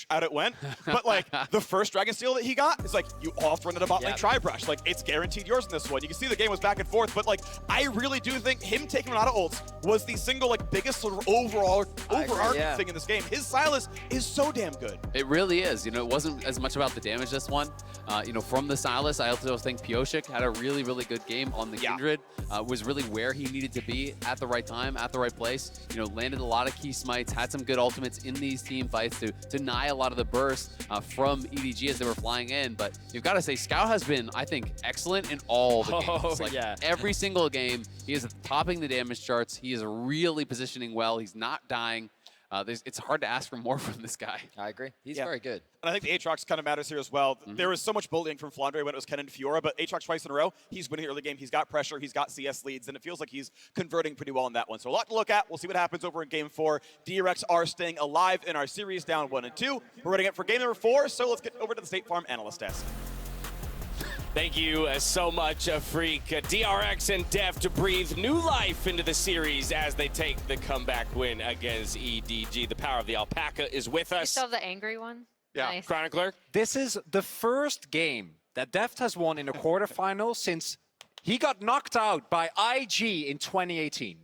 out it went. But like the first Dragon Steel that he got is like, you all have to run to the bot lane tri-brush. Like, it's guaranteed yours in this one. You can see the game was back and forth, but like, I really do think him taking Renata ults was the single like biggest sort of overarching thing in this game. His Sylas is so damn good. It really is. You know, it wasn't as much about the damage this one. You know, from the Sylas, I also think Pyosik had a really, really good game on the Kindred. Was really where he needed to be at the right time, at the right place. You know, landed a lot of key smites, had some good ultimates in these team fights to deny a lot of the burst from EDG as they were flying in. But you've got to say, Scout has been, I think, excellent in all the games. Like, every single game, he is topping the damage charts. He is really positioning well. He's not dying. It's hard to ask for more from this guy. I agree. He's very good. And I think the Aatrox kind of matters here as well. There was so much bullying from Flandre when it was Ken and Fiora, but Aatrox twice in a row, he's winning the early game. He's got pressure. He's got CS leads, and it feels like he's converting pretty well in that one. So a lot to look at. We'll see what happens over in Game 4. DRX are staying alive in our series, down 1 and 2. We're ready for Game number 4, so let's get over to the State Farm Analyst Desk. Thank you so much, Freak. DRX and Deft to breathe new life into the series as they take the comeback win against EDG. The power of the alpaca is with us. You still have the angry one? Yeah. Nice. Chronicler? This is the first game that Deft has won in a quarterfinal since he got knocked out by IG in 2018.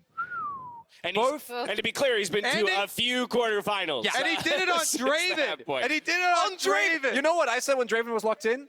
And, and to be clear, he's been to a few quarterfinals. Yeah. And he did it on Draven. And he did it on Draven. You know what I said when Draven was locked in?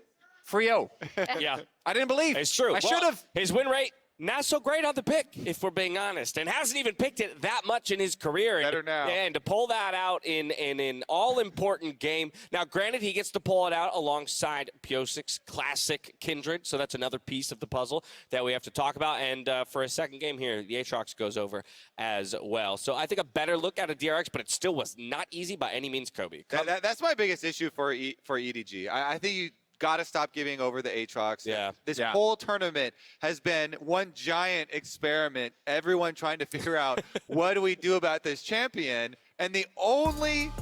3-0. Yeah. I didn't believe. It's true. I should have. His win rate, not so great on the pick, if we're being honest, and hasn't even picked it that much in his career. Better now. And to pull that out in an all-important game. Now, granted, he gets to pull it out alongside Pyosik's classic Kindred, so that's another piece of the puzzle that we have to talk about. And for a second game here, the Aatrox goes over as well. So I think a better look at a DRX, but it still was not easy by any means, Kobe. That's my biggest issue for EDG. I think you got to stop giving over the Aatrox. Yeah. This whole tournament has been one giant experiment, everyone trying to figure out what do we do about this champion, and the only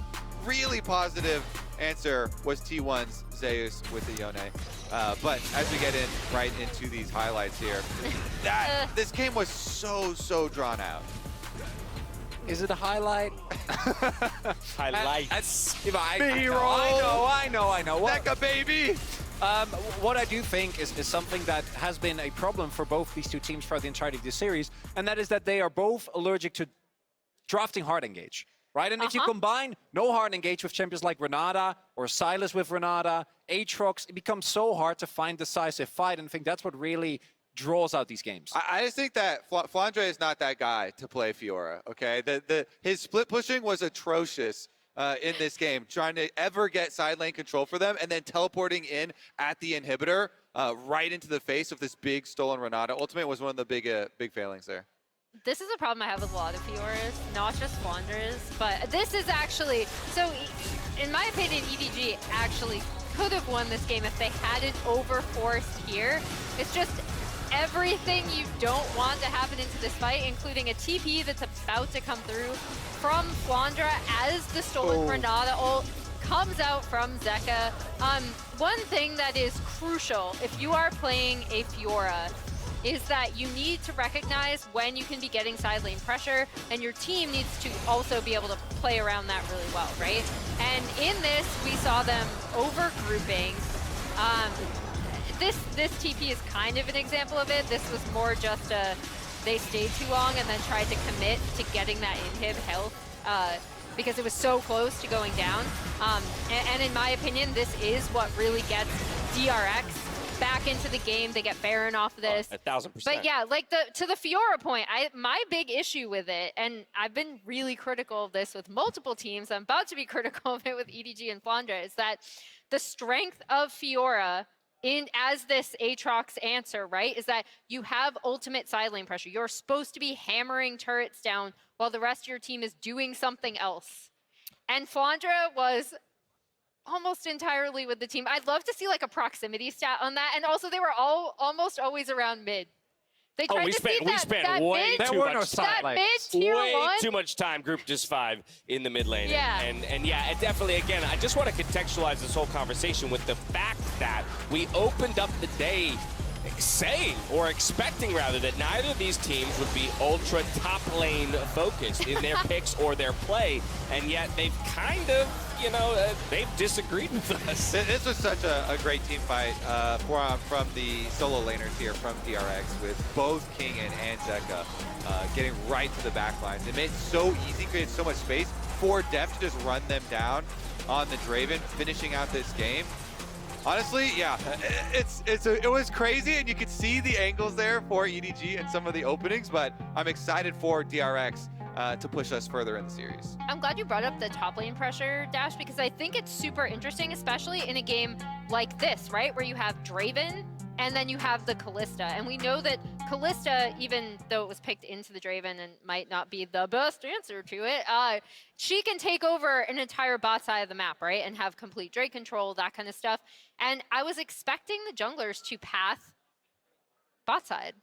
really positive answer was T1's Zeus with the Yone. But as we get right into these highlights here, this game was so drawn out. Is it a highlight? Highlights. I know. Zeka, baby! What I do think is something that has been a problem for both these two teams for the entirety of the series, and that is that they are both allergic to drafting hard engage, right? And if you combine no hard engage with champions like Renata or Sylas with Renata, Aatrox, it becomes so hard to find decisive fight, and I think that's what really draws out these games. I just think that Flandre is not that guy to play Fiora, okay? His split pushing was atrocious in this game, trying to ever get side lane control for them and then teleporting in at the inhibitor right into the face of this big stolen Renata. Ultimate was one of the big failings there. This is a problem I have with a lot of Fioras, not just Flandre's, but this is actually, so in my opinion, EDG actually could have won this game if they hadn't overforced here. It's just everything you don't want to happen into this fight, including a TP that's about to come through from Flandre as the stolen Renata ult comes out from Zeka. One thing that is crucial if you are playing a Fiora is that you need to recognize when you can be getting side lane pressure, and your team needs to also be able to play around that really well, right? And in this, we saw them over-grouping. This TP is kind of an example of it. This was more just they stayed too long and then tried to commit to getting that inhib health because it was so close to going down. And in my opinion, this is what really gets DRX back into the game. They get Baron off of this. 1,000%. But yeah, like to the Fiora point, my big issue with it, and I've been really critical of this with multiple teams, I'm about to be critical of it with EDG and Flandre, is that the strength of Fiora as this Aatrox answer, right, is that you have ultimate side lane pressure. You're supposed to be hammering turrets down while the rest of your team is doing something else. And Flandre was almost entirely with the team. I'd love to see like a proximity stat on that. And also they were almost always around mid. They tried we to spent that way mid, too much that mid tier way one. too much time group just 5 in the mid lane. Yeah. And yeah, it definitely, again, I just want to contextualize this whole conversation with the fact that we opened up the day saying, or expecting rather, that neither of these teams would be ultra top lane focused in their picks or their play, and yet they've kind of, you know, they've disagreed with us. This was such a great team fight from the solo laners here from DRX, with both Kingen and Zeka getting right to the back lines. It made it so easy, created so much space for Deft to just run them down on the Draven, finishing out this game. Honestly, yeah, it was crazy, and you could see the angles there for EDG and some of the openings, but I'm excited for DRX to push us further in the series. I'm glad you brought up the top lane pressure, Dash, because I think it's super interesting, especially in a game like this, right? Where you have Draven and then you have the Kalista. And we know that Kalista, even though it was picked into the Draven and might not be the best answer to it, she can take over an entire bot side of the map, right? And have complete Drake control, that kind of stuff. And I was expecting the junglers to path bot side.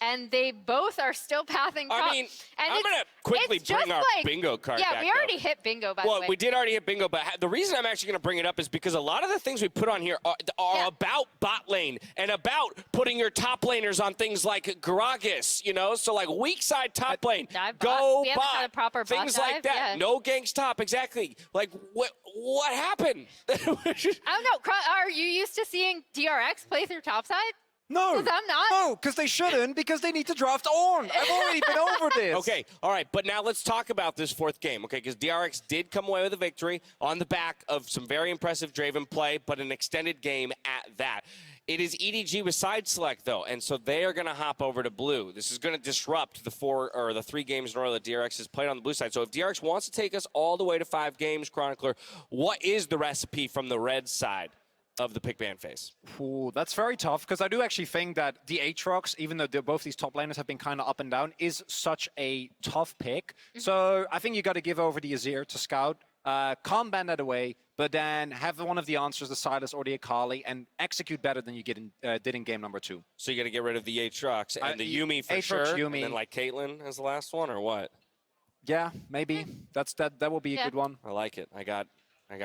And they both are still pathing top. I mean, and I'm going to quickly bring our bingo card back. Yeah, we already hit bingo, by the way. Well, we did already hit bingo, but the reason I'm actually going to bring it up is because a lot of the things we put on here are about bot lane and about putting your top laners on things like Gragas, you know? So, like, weak side top lane, go we bot, had a proper bot things like dive, that. yeah. No ganks top, exactly. Like, what happened? I don't know. Are you used to seeing DRX play through topside? No, Because I'm not. no, because they shouldn't, because they need to draft on. I've already been over this. Okay, all right, but now let's talk about this fourth game, okay? Because DRX did come away with a victory on the back of some very impressive Draven play, but an extended game at that. It is EDG with side select, though, and so they are going to hop over to blue. This is going to disrupt the 3 games in a row that DRX has played on the blue side. So if DRX wants to take us all the way to 5 games, Chronicler, what is the recipe from the red side of the pick ban phase? Ooh, that's very tough, because I do actually think that the Aatrox, even though both these top laners have been kind of up and down, is such a tough pick. So I think you got to give over the Azir to Scout, calm ban that away, but then have one of the answers, the Sylas or the Akali, and execute better than you did in game number 2. So you got to get rid of the Aatrox and the Yuumi for Aatrox, sure, Yuumi. and then like Caitlyn as the last one, or what? Yeah, maybe. That will be a good one. I like it. I got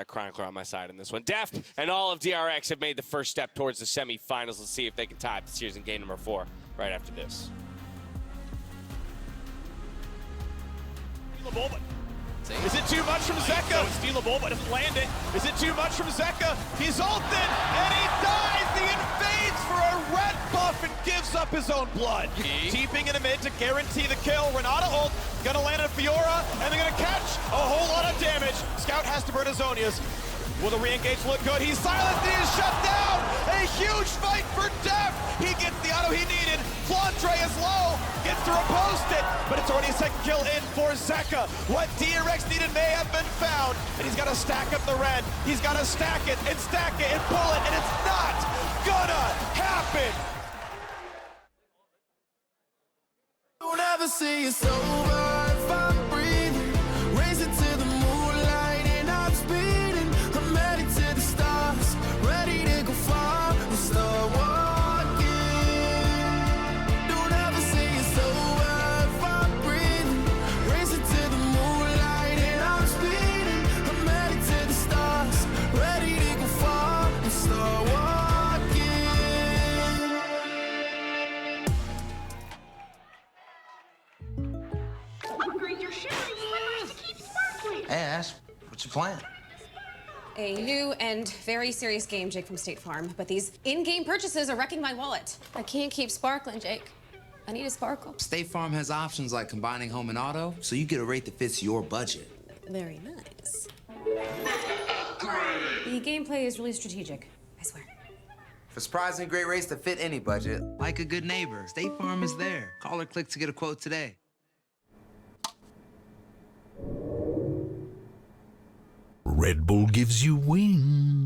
Chronicler on my side in this one. Deft and all of DRX have made the first step towards the semifinals. Let's see if they can tie up the series in game number 4 right after this. Is it too much from Zeka? So it's stealable, but it's landed. Is it too much from Zeka? He's ulted, and he dies! He invades for a red buff and gives up his own blood. Teeping in the mid to guarantee the kill. Renata ult, gonna land on Fiora, and they're gonna catch a whole lot of damage. Scout has to burn his Zonias. Will the re-engage look good? He's silenced, he is shut down! A huge fight for Deft! He gets the auto he needed. Flandre is low, gets to repost it, but it's already a second kill in for Zeka. What DRX needed may have been found, and he's got to stack up the red. He's got to stack it and pull it, and it's not gonna happen! Don't ever say it's over if I'm breathing. Racing to the moonlight and I'm speeding. I'm headed to the stars, ready to go far and start walking. Don't ever say it's over if I'm breathing. Racing to the moonlight and I'm speeding. I'm headed to the stars, ready to go far and start walking. Hey Ash, what's your plan? A new and very serious game, Jake from State Farm, but these in-game purchases are wrecking my wallet. I can't keep sparkling, Jake. I need a sparkle. State Farm has options like combining home and auto, so you get a rate that fits your budget. Very nice. The gameplay is really strategic, I swear. For surprisingly great rates that fit any budget, like a good neighbor, State Farm is there. Call or click to get a quote today. Red Bull gives you wings.